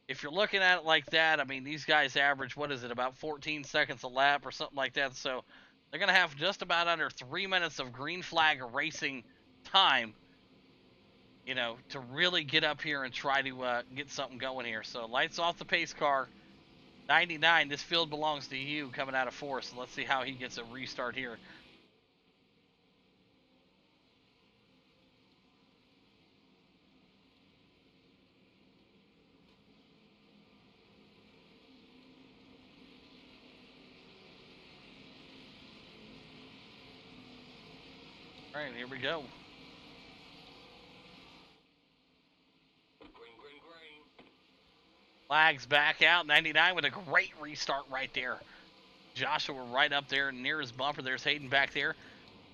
if you're looking at it like that, I mean, these guys average, what is it, about 14 seconds a lap or something like that. So, they're going to have just about under 3 minutes of green flag racing time, to really get up here and try to get something going here. So, lights off the pace car. 99, this field belongs to you coming out of 4, so let's see how he gets a restart here. All right, here we go. Flags back out. 99 with a great restart right there. Joshua right up there near his bumper. There's Hayden back there.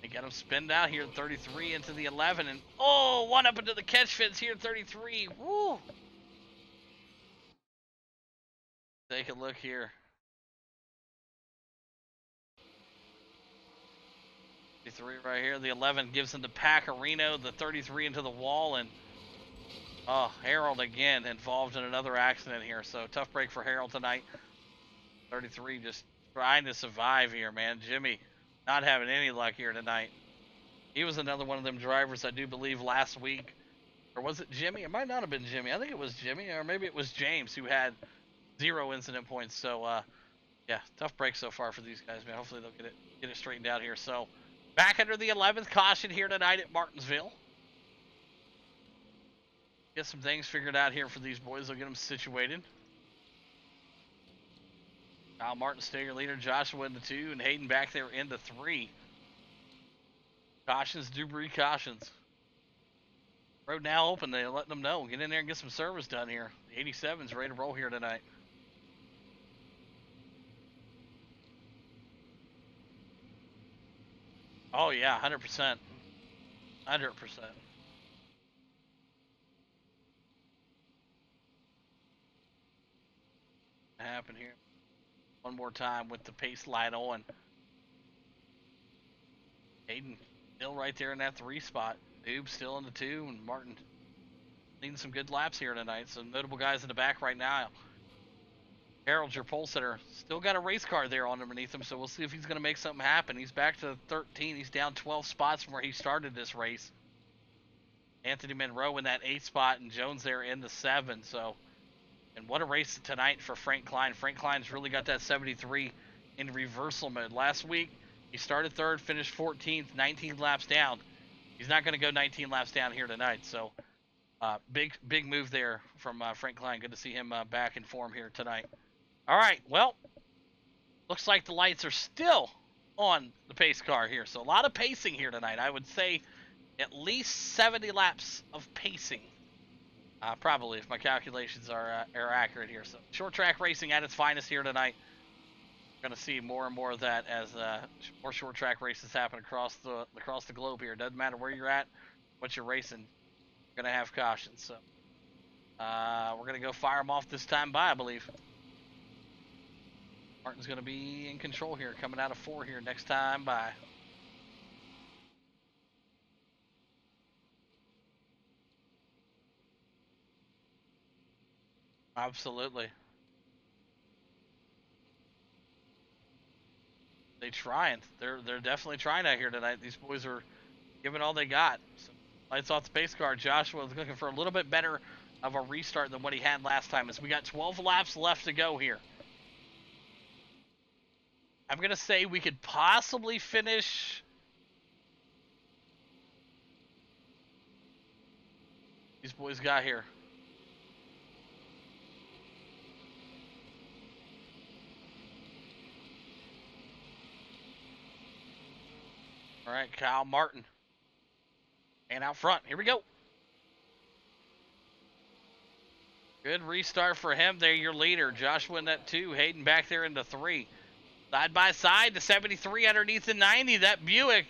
They got him spinned out here at 33 into the 11. And, one up into the catch fence here at 33. Woo! Take a look here. 33 right here. The 11 gives him the Paccarino. The 33 into the wall. And Harold again involved in another accident here. So tough break for Harold tonight. 33 just trying to survive here, man. Jimmy not having any luck here tonight. He was another one of them drivers, I do believe, last week. Or was it Jimmy? It might not have been Jimmy. I think it was Jimmy, or maybe it was James who had 0 incident points. So, yeah, tough break so far for these guys, man. Hopefully they'll get it straightened out here. So, back under the 11th caution here tonight at Martinsville. Get some things figured out here for these boys. They'll get them situated. Kyle Martin, stay your leader. Joshua in the 2, and Hayden back there in the 3. Cautions do breed cautions. Road now open. They're letting them know. Get in there and get some service done here. The 87's ready to roll here tonight. Oh, yeah, 100%. 100%. Happen here. One more time with the pace light on. Hayden still right there in that 3 spot. Noob still in the 2, and Martin needing some good laps here tonight. Some notable guys in the back right now. Harold's your pole sitter. Still got a race car there on underneath him, so we'll see if he's going to make something happen. He's back to 13. He's down 12 spots from where he started this race. Anthony Monroe in that 8 spot, and Jones there in the 7. So, and what a race tonight for Frank Klein. Frank Klein's really got that 73 in reversal mode. Last week, he started 3rd, finished 14th, 19 laps down. He's not going to go 19 laps down here tonight. So, big move there from Frank Klein. Good to see him back in form here tonight. All right, well, looks like the lights are still on the pace car here. So, a lot of pacing here tonight. I would say at least 70 laps of pacing. Probably, if my calculations are accurate here. So, short track racing at its finest here tonight. We're going to see more and more of that as more short track races happen across the globe here. Doesn't matter where you're at, what you're racing, you're going to have cautions. So, we're going to go fire them off this time by, I believe. Martin's going to be in control here, coming out of 4 here next time by. Absolutely. They trying. They're definitely trying out here tonight. These boys are giving all they got. So, lights off the pace car. Joshua is looking for a little bit better of a restart than what he had last time. As we got 12 laps left to go here. I'm gonna say we could possibly finish. These boys got here. All right, Kyle Martin. And out front. Here we go. Good restart for him there, your leader. Joshua in that 2. Hayden back there into 3. Side by side, the 73 underneath the 90. That Buick.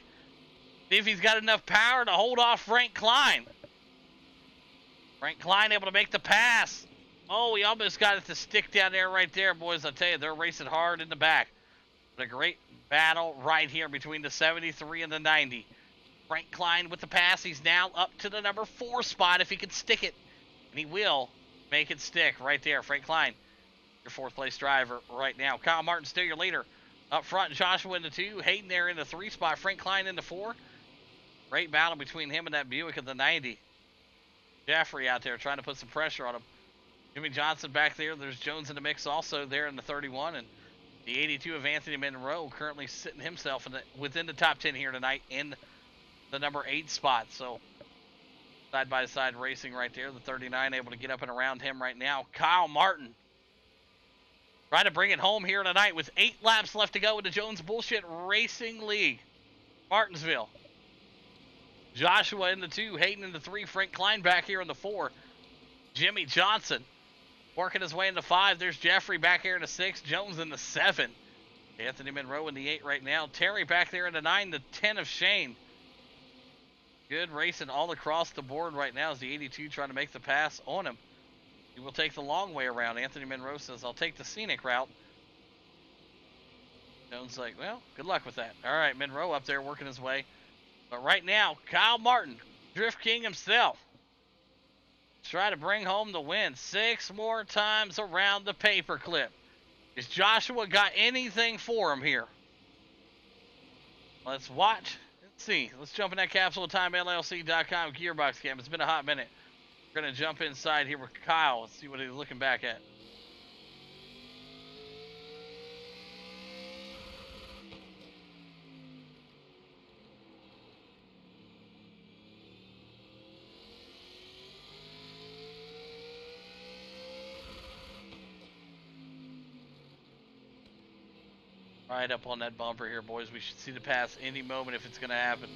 See if he's got enough power to hold off Frank Klein. Frank Klein able to make the pass. Oh, he almost got it to stick down there right there, boys. I tell you, they're racing hard in the back. But a great battle right here between the 73 and the 90. Frank Klein with the pass. He's now up to the number 4 spot if he can stick it. And he will make it stick right there. Frank Klein, your 4th place driver right now. Kyle Martin still your leader. Up front, Joshua in the 2. Hayden there in the 3 spot. Frank Klein in the 4. Great battle between him and that Buick of the 90. Jeffrey out there trying to put some pressure on him. Jimmy Johnson back there. There's Jones in the mix also there in the 31. And the 82 of Anthony Monroe currently sitting himself within the top 10 here tonight in the number 8 spot. So side-by-side racing right there. The 39 able to get up and around him right now. Kyle Martin trying to bring it home here tonight with 8 laps left to go in the Jones Bullshit Racing League. Martinsville. Joshua in the 2. Hayden in the 3. Frank Klein back here in the 4. Jimmy Johnson working his way in the 5. There's Jeffrey back here in the 6. Jones in the 7. Anthony Monroe in the 8 right now. Terry back there in the 9. The 10 of Shane. Good racing all across the board right now as the 82 trying to make the pass on him. He will take the long way around. Anthony Monroe says, I'll take the scenic route. Jones like, well, good luck with that. All right, Monroe up there working his way. But right now, Kyle Martin, Drift King himself, try to bring home the win 6 more times around the paperclip. Has Joshua got anything for him here? Let's watch and see. Let's jump in that capsule time LLC.com gearbox cam. It's been a hot minute. We're going to jump inside here with Kyle and see what he's looking back at. Right up on that bumper here, boys. We should see the pass any moment if it's going to happen.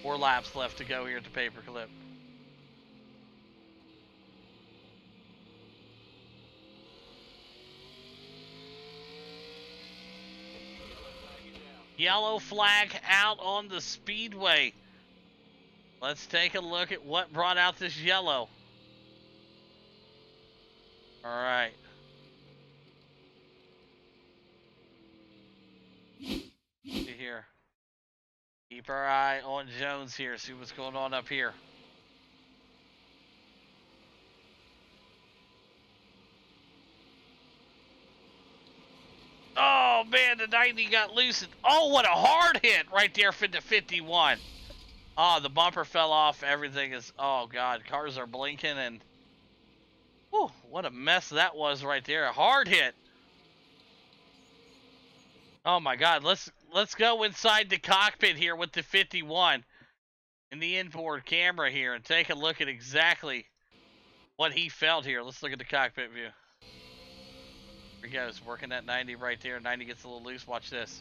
4 laps left to go here at the paperclip. Yellow flag out on the speedway. Let's take a look at what brought out this yellow. All right. See here. Keep our eye on Jones here. See what's going on up here. Oh, man, the 90 got loosened. Oh, what a hard hit right there for the 51. Oh, the bumper fell off. Everything is, oh, God, cars are blinking. And, whew, what a mess that was right there. A hard hit. Oh, my God, let's go inside the cockpit here with the 51 in the inboard camera here and take a look at exactly what he felt here. Let's look at the cockpit view. Here he goes, working that 90 right there. 90 gets a little loose. Watch this.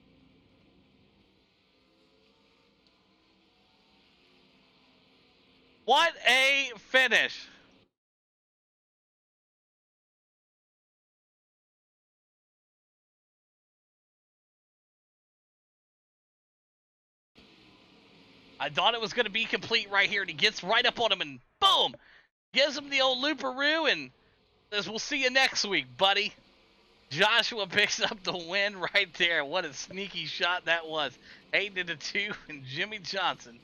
What a finish. I thought it was going to be complete right here, and he gets right up on him, and boom, gives him the old looperoo, and says, we'll see you next week, buddy. Joshua picks up the win right there. What a sneaky shot that was. Hayden into 2, and Jimmy Johnson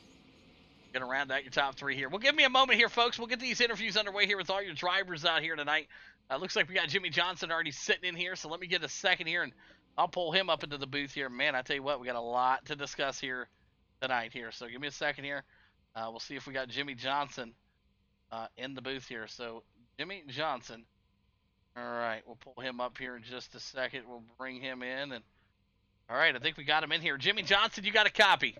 going to round out your top 3 here. Well, give me a moment here, folks. We'll get these interviews underway here with all your drivers out here tonight. Looks like we got Jimmy Johnson already sitting in here, so let me get a second here, and I'll pull him up into the booth here. Man, I tell you what, we got a lot to discuss here tonight here. So give me a second here. We'll see if we got Jimmy Johnson in the booth here. So Jimmy Johnson. All right, we'll pull him up here in just a second. We'll bring him in, and all right, I think we got him in here. Jimmy Johnson, you got a copy.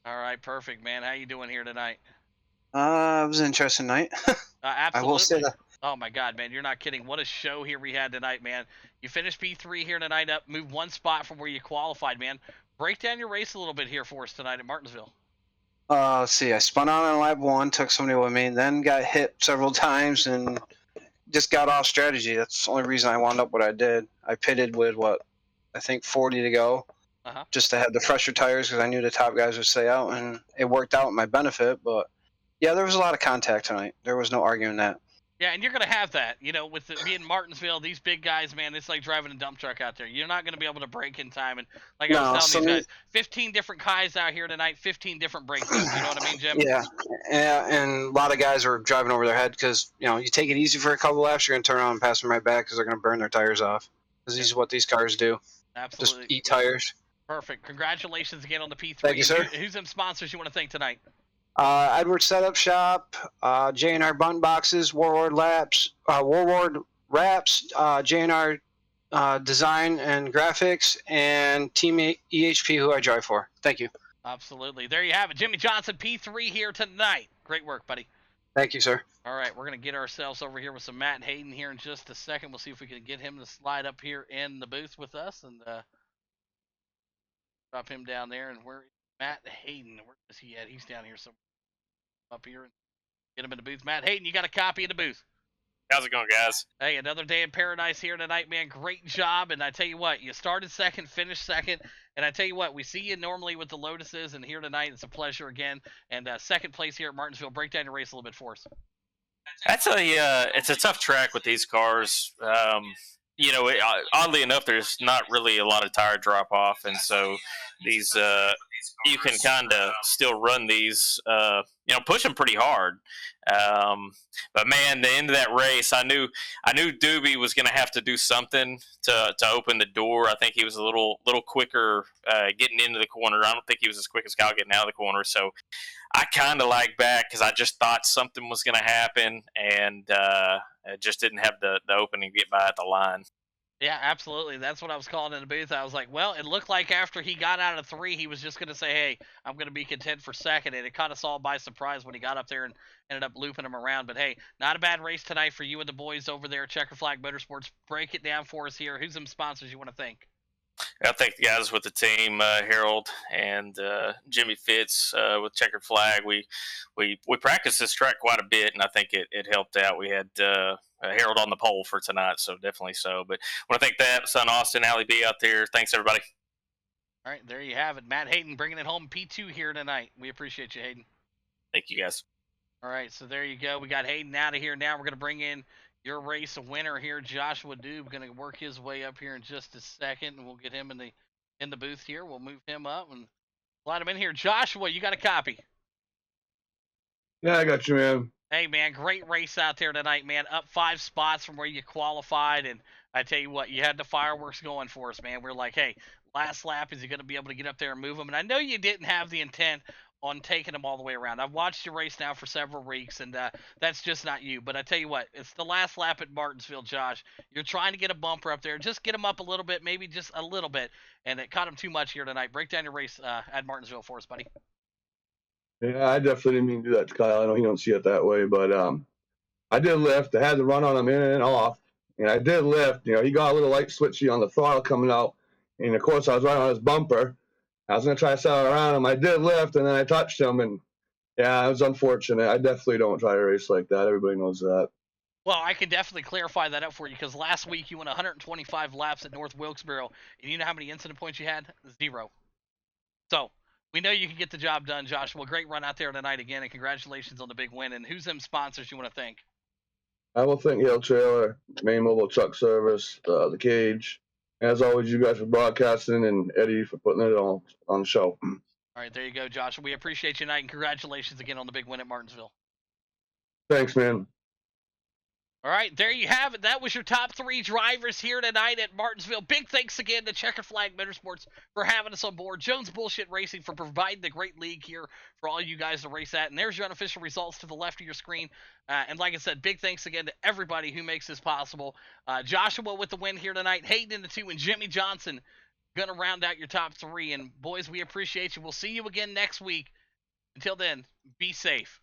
All right, perfect, man. How you doing here tonight? It was an interesting night. Absolutely. I will say that. Oh my God, man, you're not kidding. What a show here we had tonight, man. You finished P3 here tonight up, moved 1 spot from where you qualified, man. Break down your race a little bit here for us tonight at Martinsville. Let's see. I spun out on lap 1, took somebody with me, then got hit several times and just got off strategy. That's the only reason I wound up what I did. I pitted with I think 40 to go, just to have the fresher tires because I knew the top guys would stay out, and it worked out in my benefit. But yeah, there was a lot of contact tonight. There was no arguing that. Yeah, and you're going to have that, with being Martinsville, these big guys, man, it's like driving a dump truck out there. You're not going to be able to brake in time. And like I was telling these guys, 15 different guys out here tonight, 15 different brake zones. You know what I mean, Jim? Yeah, and a lot of guys are driving over their head because, you take it easy for a couple laps, you're going to turn around and pass them right back because they're going to burn their tires off. Because this is what these cars do. Absolutely. Just eat tires. Perfect. Congratulations again on the P3. Thank you, sir. Who's some sponsors you want to thank tonight? Edward Setup Shop, J&R Button Boxes, Warlord Wraps, J&R Design and Graphics, and Team EHP, who I drive for. Thank you. Absolutely. There you have it. Jimmy Johnson, P3 here tonight. Great work, buddy. Thank you, sir. All right, we're going to get ourselves over here with some Matt Hayden here in just a second. We'll see if we can get him to slide up here in the booth with us and drop him down there. And where Matt Hayden, where is he at? He's down here somewhere. Up here and get him in the booth. Matt Hayden, you got a copy in the booth. How's it going, guys? Hey, another day in paradise here tonight, man. Great job. And I tell you what, you started second, finished second. And I tell you what, we see you normally with the Lotuses, and here tonight it's a pleasure again. And second place here at Martinsville. Break down your race a little bit for us. That's it's a tough track with these cars. Oddly enough, there's not really a lot of tire drop off, and so these you can kind of still run these, push them pretty hard. But man, the end of that race, I knew Doobie was going to have to do something to open the door. I think he was a little quicker getting into the corner. I don't think he was as quick as Kyle getting out of the corner. So I kind of lagged back because I just thought something was going to happen, and just didn't have the opening to get by at the line. Yeah, absolutely. That's what I was calling in the booth. I was like, well, it looked like after he got out of 3, he was just going to say, hey, I'm going to be content for second. And it caught us all by surprise when he got up there and ended up looping him around. But, hey, not a bad race tonight for you and the boys over there at Checker Flag Motorsports. Break it down for us here. Who's some sponsors you want to thank? I thank the guys with the team, Harold and Jimmy Fitz with Checkered Flag. We practiced this track quite a bit, and I think it helped out. We had Harold on the pole for tonight, so definitely so. But I want to thank that son Austin, Allie B out there. Thanks, everybody. All right, there you have it. Matt Hayden bringing it home P2 here tonight. We appreciate you, Hayden. Thank you, guys. All right, so there you go. We got Hayden out of here. Now we're going to bring in your race winner here, Joshua Doob, going to work his way up here in just a second, and we'll get him in the booth here. We'll move him up and slide him in here. Joshua, you got a copy? Yeah, I got you, man. Hey, man, great race out there tonight, man. Up 5 spots from where you qualified, and I tell you what, you had the fireworks going for us, man. We're like, hey, last lap, is he going to be able to get up there and move him? And I know you didn't have the intent on taking them all the way around. I've watched your race now for several weeks, and that's just not you. But I tell you what, it's the last lap at Martinsville, Josh. You're trying to get a bumper up there. Just get him up a little bit, maybe just a little bit, and it caught him too much here tonight. Break down your race at Martinsville for us, buddy. Yeah, I definitely didn't mean to do that to Kyle. I know he don't see it that way, but I did lift. I had to run on him in and off, and I did lift. He got a little light switchy on the throttle coming out, and of course I was right on his bumper. I was going to try to settle around him. I did lift, and then I touched him, and yeah, it was unfortunate. I definitely don't try to race like that. Everybody knows that. Well, I can definitely clarify that up for you because last week you went 125 laps at North Wilkesboro, and you know how many incident points you had? 0. So we know you can get the job done, Joshua. Great run out there tonight again, and congratulations on the big win. And who's them sponsors you want to thank? I will thank Hill Trailer, Main Mobile Truck Service, the Cage. As always, you guys for broadcasting, and Eddie for putting it on the show. All right, there you go, Joshua. We appreciate you tonight, and congratulations again on the big win at Martinsville. Thanks, man. All right, there you have it. That was your top 3 drivers here tonight at Martinsville. Big thanks again to Checkered Flag Motorsports for having us on board. Jones Bullshit Racing for providing the great league here for all you guys to race at. And there's your unofficial results to the left of your screen. And like I said, big thanks again to everybody who makes this possible. Joshua with the win here tonight, Hayden in the 2, and Jimmy Johnson going to round out your top 3. And boys, we appreciate you. We'll see you again next week. Until then, be safe.